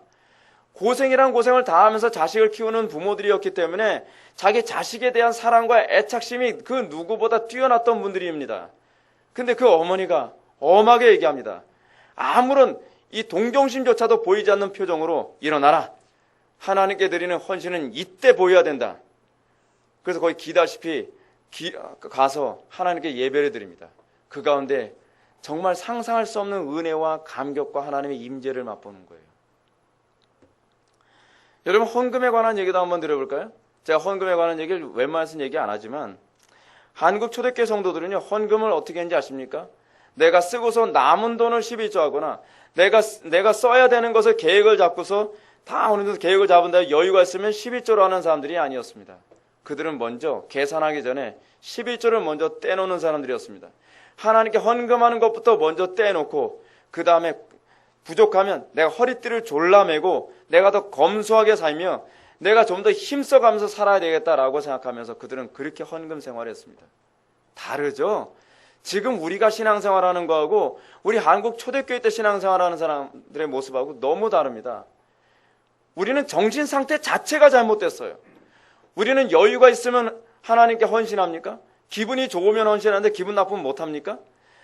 고생이란 고생을 다하면서 자식을 키우는 부모들이었기 때문에 자기 자식에 대한 사랑과 애착심이 그 누구보다 뛰어났던 분들입니다. 근데 그 어머니가 엄하게 얘기합니다. 아무런 이 동정심조차도 보이지 않는 표정으로 일어나라. 하나님께 드리는 헌신은 이때 보여야 된다. 그래서 거의 기다시피 가서 하나님께 예배를 드립니다. 그 가운데 정말 상상할 수 없는 은혜와 감격과 하나님의 임재를 맛보는 거예요. 여러분, 헌금에 관한 얘기도 한번 들어볼까요? 제가 헌금에 관한 얘기를 웬만해서는 얘기 안 하지만 한국 초대교회 성도들은요, 헌금을 어떻게 했는지 아십니까? 내가 쓰고서 남은 돈을 11조하거나 내가 써야 되는 것을 계획을 잡고서 다 어느 정도 계획을 잡은 다음에 여유가 있으면 11조로 하는 사람들이 아니었습니다. 그들은 먼저 계산하기 전에 11조를 먼저 떼놓는 사람들이었습니다. 하나님께 헌금하는 것부터 먼저 떼놓고 그 다음에 부족하면 내가 허리띠를 졸라매고 내가 더 검소하게 살며 내가 좀 더 힘써가면서 살아야 되겠다라고 생각하면서 그들은 그렇게 헌금 생활을 했습니다. 다르죠? 지금 우리가 신앙생활하는 거하고 우리 한국 초대교회 때 신앙생활하는 사람들의 모습하고 너무 다릅니다. 우리는 정신 상태 자체가 잘못됐어요. 우리는 여유가 있으면 하나님께 헌신합니까? 기분이 좋으면 헌신하는데 기분 나쁘면 못합니까?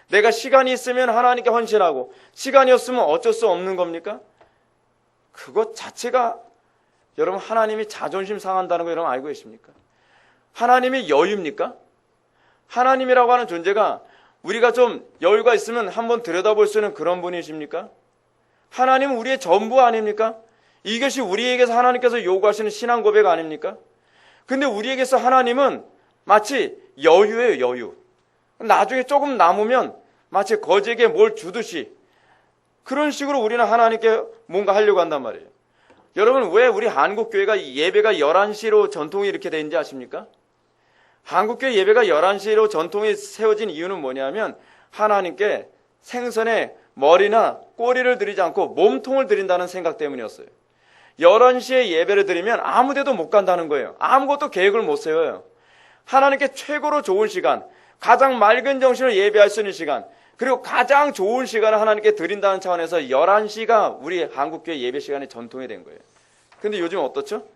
내가 시간이 있으면 하나님께 헌신하고 시간이 없으면 어쩔 수 없는 겁니까? 그것 자체가 여러분 하나님이 자존심 상한다는 거 여러분 알고 계십니까? 하나님이 여유입니까? 하나님이라고 하는 존재가 우리가 좀 여유가 있으면 한번 들여다볼 수 있는 그런 분이십니까? 하나님은 우리의 전부 아닙니까? 이것이 우리에게서 하나님께서 요구하시는 신앙 고백 아닙니까? 근데 우리에게서 하나님은 마치 여유예요, 여유. 나중에 조금 남으면 마치 거지에게 뭘 주듯이 그런 식으로 우리는 하나님께 뭔가 하려고 한단 말이에요. 여러분, 왜 우리 한국교회가 예배가 11시로 전통이 이렇게 되는지 아십니까? 한국교회 예배가 11시로 전통이 세워진 이유는 뭐냐면 하나님께 생선의 머리나 꼬리를 드리지 않고 몸통을 드린다는 생각 때문이었어요. 11시에 예배를 드리면 아무 데도 못 간다는 거예요. 아무것도 계획을 못 세워요. 하나님께 최고로 좋은 시간, 가장 맑은 정신으로 예배할 수 있는 시간, 그리고 가장 좋은 시간을 하나님께 드린다는 차원에서 11시가 우리 한국교회 예배 시간의 전통이 된 거예요. 근데 요즘 어떻죠?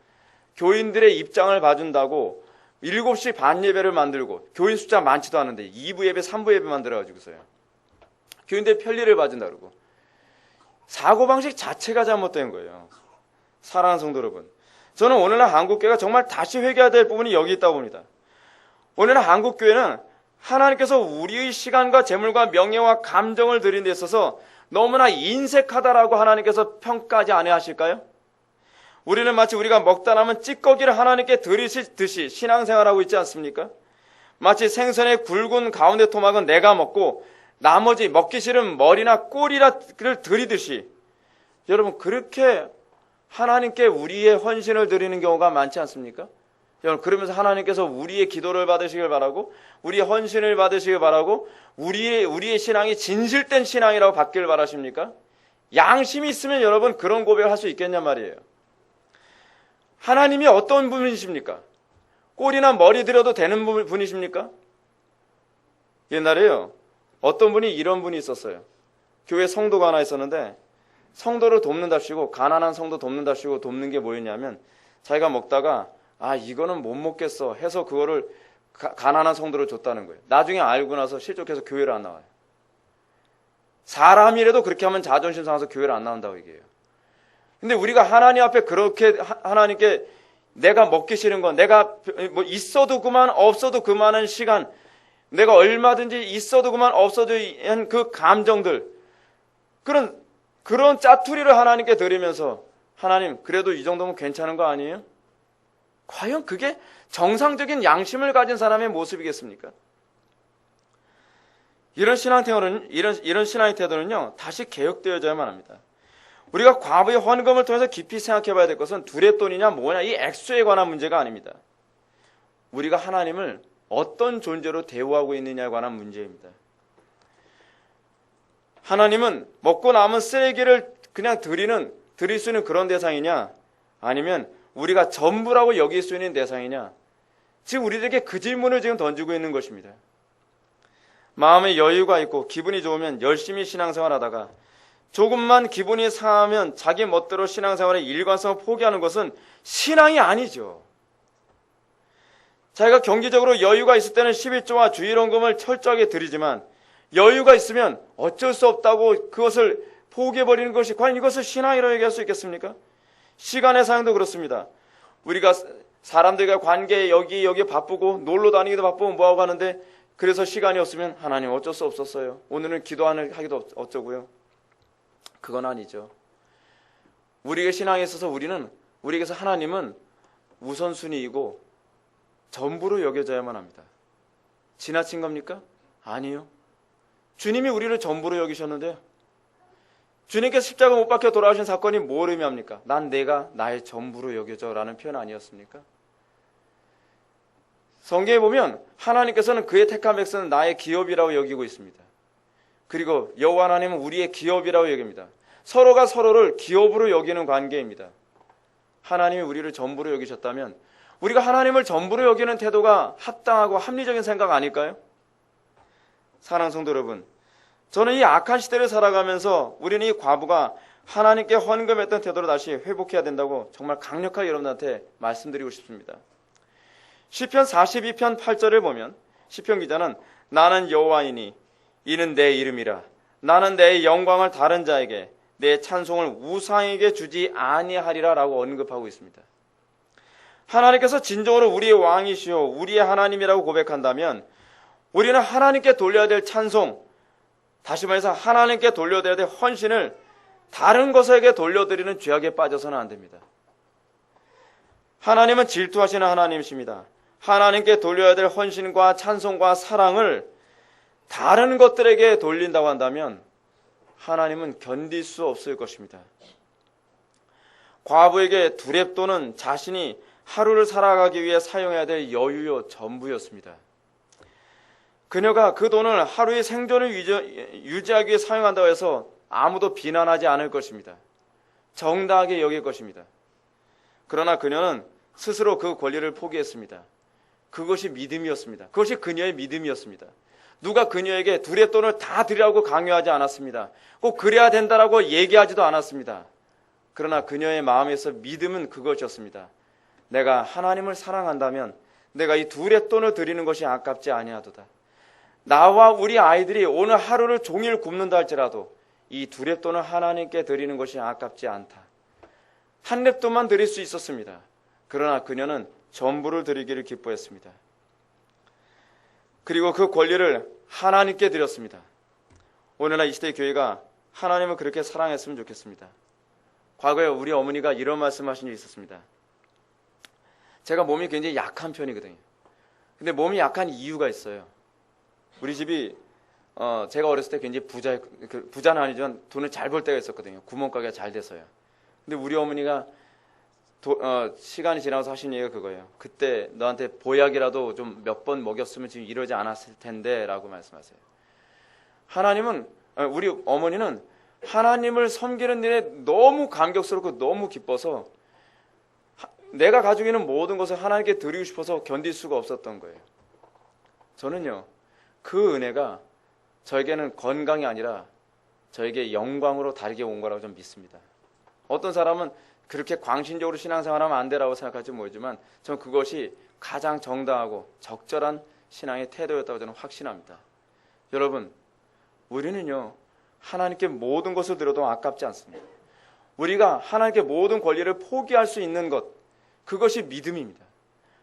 교인들의 입장을 봐준다고 7시 반 예배를 만들고 교인 숫자 많지도 않은데 2부 예배, 3부 예배 만들어가지고서요. 교인들의 편리를 봐준다 그러고 사고방식 자체가 잘못된 거예요. 사랑하는 성도 여러분, 저는 오늘날 한국교회가 정말 다시 회개해야 될 부분이 여기 있다고 봅니다. 오늘날 한국교회는 하나님께서 우리의 시간과 재물과 명예와 감정을 드리는 데 있어서 너무나 인색하다라고 하나님께서 평가하지 아니하실까요? 우리는 마치 우리가 먹다 남은 찌꺼기를 하나님께 드리시듯이 신앙생활하고 있지 않습니까? 마치 생선의 굵은 가운데 토막은 내가 먹고 나머지 먹기 싫은 머리나 꼬리를 드리듯이 여러분 그렇게 하나님께 우리의 헌신을 드리는 경우가 많지 않습니까? 여러분 그러면서 하나님께서 우리의 기도를 받으시길 바라고 우리의 헌신을 받으시길 바라고 우리의 신앙이 진실된 신앙이라고 받기를 바라십니까? 양심이 있으면 여러분 그런 고백을 할 수 있겠냔 말이에요. 하나님이 어떤 분이십니까? 꼬리나 머리 들여도 되는 분이십니까? 옛날에요 어떤 분이 이런 분이 있었어요. 교회 성도가 하나 있었는데 성도를 돕는답시고 가난한 성도 돕는답시고 돕는 게 뭐였냐면 자기가 먹다가 이거는 못 먹겠어 해서 그거를 가난한 성도를 줬다는 거예요. 나중에 알고 나서 실족해서 교회를 안 나와요. 사람이라도 그렇게 하면 자존심 상해서 교회를 안 나온다고 얘기해요. 근데 우리가 하나님 앞에 그렇게 하나님께 내가 먹기 싫은 건 내가 뭐 있어도 그만 없어도 그만한 시간 내가 얼마든지 있어도 그만 없어도 한 그 감정들 그런 짜투리를 하나님께 드리면서 하나님 그래도 이 정도면 괜찮은 거 아니에요? 과연 그게 정상적인 양심을 가진 사람의 모습이겠습니까? 이런 신앙의 태도는요 다시 개혁되어져야만 합니다. 우리가 과거의 헌금을 통해서 깊이 생각해 봐야 될 것은 두레돈이냐 뭐냐 이 액수에 관한 문제가 아닙니다. 우리가 하나님을 어떤 존재로 대우하고 있느냐에 관한 문제입니다. 하나님은 먹고 남은 쓰레기를 그냥 드릴 수 있는 그런 대상이냐, 아니면 우리가 전부라고 여길 수 있는 대상이냐, 지금 우리들에게 그 질문을 지금 던지고 있는 것입니다. 마음에 여유가 있고 기분이 좋으면 열심히 신앙생활하다가 조금만 기분이 상하면 자기 멋대로 신앙생활의 일관성을 포기하는 것은 신앙이 아니죠. 자기가 경제적으로 여유가 있을 때는 11조와 주일원금을 철저하게 드리지만 여유가 있으면 어쩔 수 없다고 그것을 포기해버리는 것이 과연 이것을 신앙이라고 얘기할 수 있겠습니까? 시간의 사용도 그렇습니다. 우리가 사람들과 관계에 여기 바쁘고 놀러 다니기도 바쁘고 뭐하고 하는데 그래서 시간이 없으면 하나님 어쩔 수 없었어요. 오늘은 기도하기도 어쩌고요. 그건 아니죠. 우리의 신앙에 있어서 우리에게서 하나님은 우선순위이고 전부로 여겨져야만 합니다. 지나친 겁니까? 아니요. 주님이 우리를 전부로 여기셨는데요. 주님께서 십자가 못 박혀 돌아오신 사건이 뭘 의미합니까? 내가 나의 전부로 여겨져 라는 표현 아니었습니까? 성경에 보면 하나님께서는 그의 택한 백성은 나의 기업이라고 여기고 있습니다. 그리고 여호와 하나님은 우리의 기업이라고 여깁니다. 서로가 서로를 기업으로 여기는 관계입니다. 하나님이 우리를 전부로 여기셨다면 우리가 하나님을 전부로 여기는 태도가 합당하고 합리적인 생각 아닐까요? 사랑하는 성도 여러분, 저는 이 악한 시대를 살아가면서 우리는 이 과부가 하나님께 헌금했던 태도를 다시 회복해야 된다고 정말 강력하게 여러분들한테 말씀드리고 싶습니다. 시편 42편 8절을 보면 시편 기자는 나는 여호와이니 이는 내 이름이라 나는 내 영광을 다른 자에게 내 찬송을 우상에게 주지 아니하리라 라고 언급하고 있습니다. 하나님께서 진정으로 우리의 왕이시오 우리의 하나님이라고 고백한다면 우리는 하나님께 돌려야 될 찬송, 다시 말해서 하나님께 돌려드려야 될 헌신을 다른 것에게 돌려드리는 죄악에 빠져서는 안 됩니다. 하나님은 질투하시는 하나님이십니다. 하나님께 돌려야 될 헌신과 찬송과 사랑을 다른 것들에게 돌린다고 한다면 하나님은 견딜 수 없을 것입니다. 과부에게 두렙돈은 자신이 하루를 살아가기 위해 사용해야 될 여유요 전부였습니다. 그녀가 그 돈을 하루의 생존을 유지하기 위해 사용한다고 해서 아무도 비난하지 않을 것입니다. 정당하게 여길 것입니다. 그러나 그녀는 스스로 그 권리를 포기했습니다. 그것이 믿음이었습니다. 그것이 그녀의 믿음이었습니다. 누가 그녀에게 두렛돈을 다 드리라고 강요하지 않았습니다. 꼭 그래야 된다라고 얘기하지도 않았습니다. 그러나 그녀의 마음에서 믿음은 그것이었습니다. 내가 하나님을 사랑한다면 내가 이 두렛돈을 드리는 것이 아깝지 아니하도다. 나와 우리 아이들이 오늘 하루를 종일 굶는다 할지라도 이 두렛돈을 하나님께 드리는 것이 아깝지 않다. 한 렙돈만 드릴 수 있었습니다. 그러나 그녀는 전부를 드리기를 기뻐했습니다. 그리고 그 권리를 하나님께 드렸습니다. 오늘날 이 시대의 교회가 하나님을 그렇게 사랑했으면 좋겠습니다. 과거에 우리 어머니가 이런 말씀하신 적이 있었습니다. 제가 몸이 굉장히 약한 편이거든요. 근데 몸이 약한 이유가 있어요. 우리 집이 제가 어렸을 때 굉장히 부자는 아니지만 돈을 잘 벌 때가 있었거든요. 구멍가게가 잘 돼서요. 근데 우리 어머니가 시간이 지나서 하신 얘기가 그거예요. 그때 너한테 보약이라도 좀 몇 번 먹였으면 지금 이러지 않았을 텐데 라고 말씀하세요. 우리 어머니는 하나님을 섬기는 일에 너무 감격스럽고 너무 기뻐서 내가 가지고 있는 모든 것을 하나님께 드리고 싶어서 견딜 수가 없었던 거예요. 저는요, 그 은혜가 저에게는 건강이 아니라 저에게 영광으로 다르게 온 거라고 좀 믿습니다. 어떤 사람은 그렇게 광신적으로 신앙생활하면 안 되라고 생각할지 모르지만 저는 그것이 가장 정당하고 적절한 신앙의 태도였다고 저는 확신합니다. 여러분, 우리는요, 하나님께 모든 것을 드려도 아깝지 않습니다. 우리가 하나님께 모든 권리를 포기할 수 있는 것, 그것이 믿음입니다.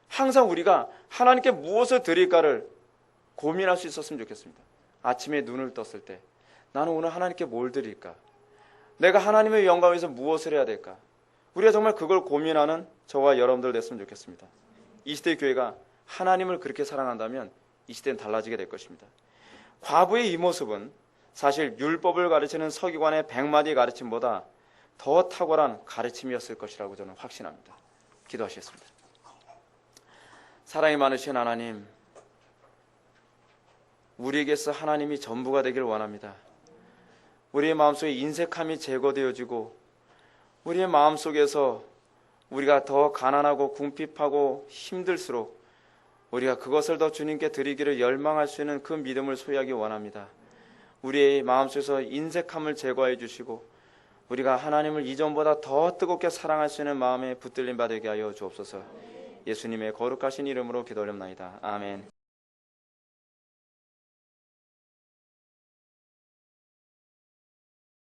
항상 우리가 하나님께 무엇을 드릴까를 고민할 수 있었으면 좋겠습니다. 아침에 눈을 떴을 때 나는 오늘 하나님께 뭘 드릴까? 내가 하나님의 영광을 위해서 무엇을 해야 될까? 우리가 정말 그걸 고민하는 저와 여러분들 됐으면 좋겠습니다. 이 시대의 교회가 하나님을 그렇게 사랑한다면 이 시대는 달라지게 될 것입니다. 과부의 이 모습은 사실 율법을 가르치는 서기관의 100마디 가르침보다 더 탁월한 가르침이었을 것이라고 저는 확신합니다. 기도하시겠습니다. 사랑이 많으신 하나님, 우리에게서 하나님이 전부가 되길 원합니다. 우리의 마음속에 인색함이 제거되어지고 우리의 마음속에서 우리가 더 가난하고 궁핍하고 힘들수록 우리가 그것을 더 주님께 드리기를 열망할 수 있는 그 믿음을 소유하기 원합니다. 우리의 마음속에서 인색함을 제거해 주시고 우리가 하나님을 이전보다 더 뜨겁게 사랑할 수 있는 마음에 붙들림 받게 하여 주옵소서. 예수님의 거룩하신 이름으로 기도하옵나이다. 아멘.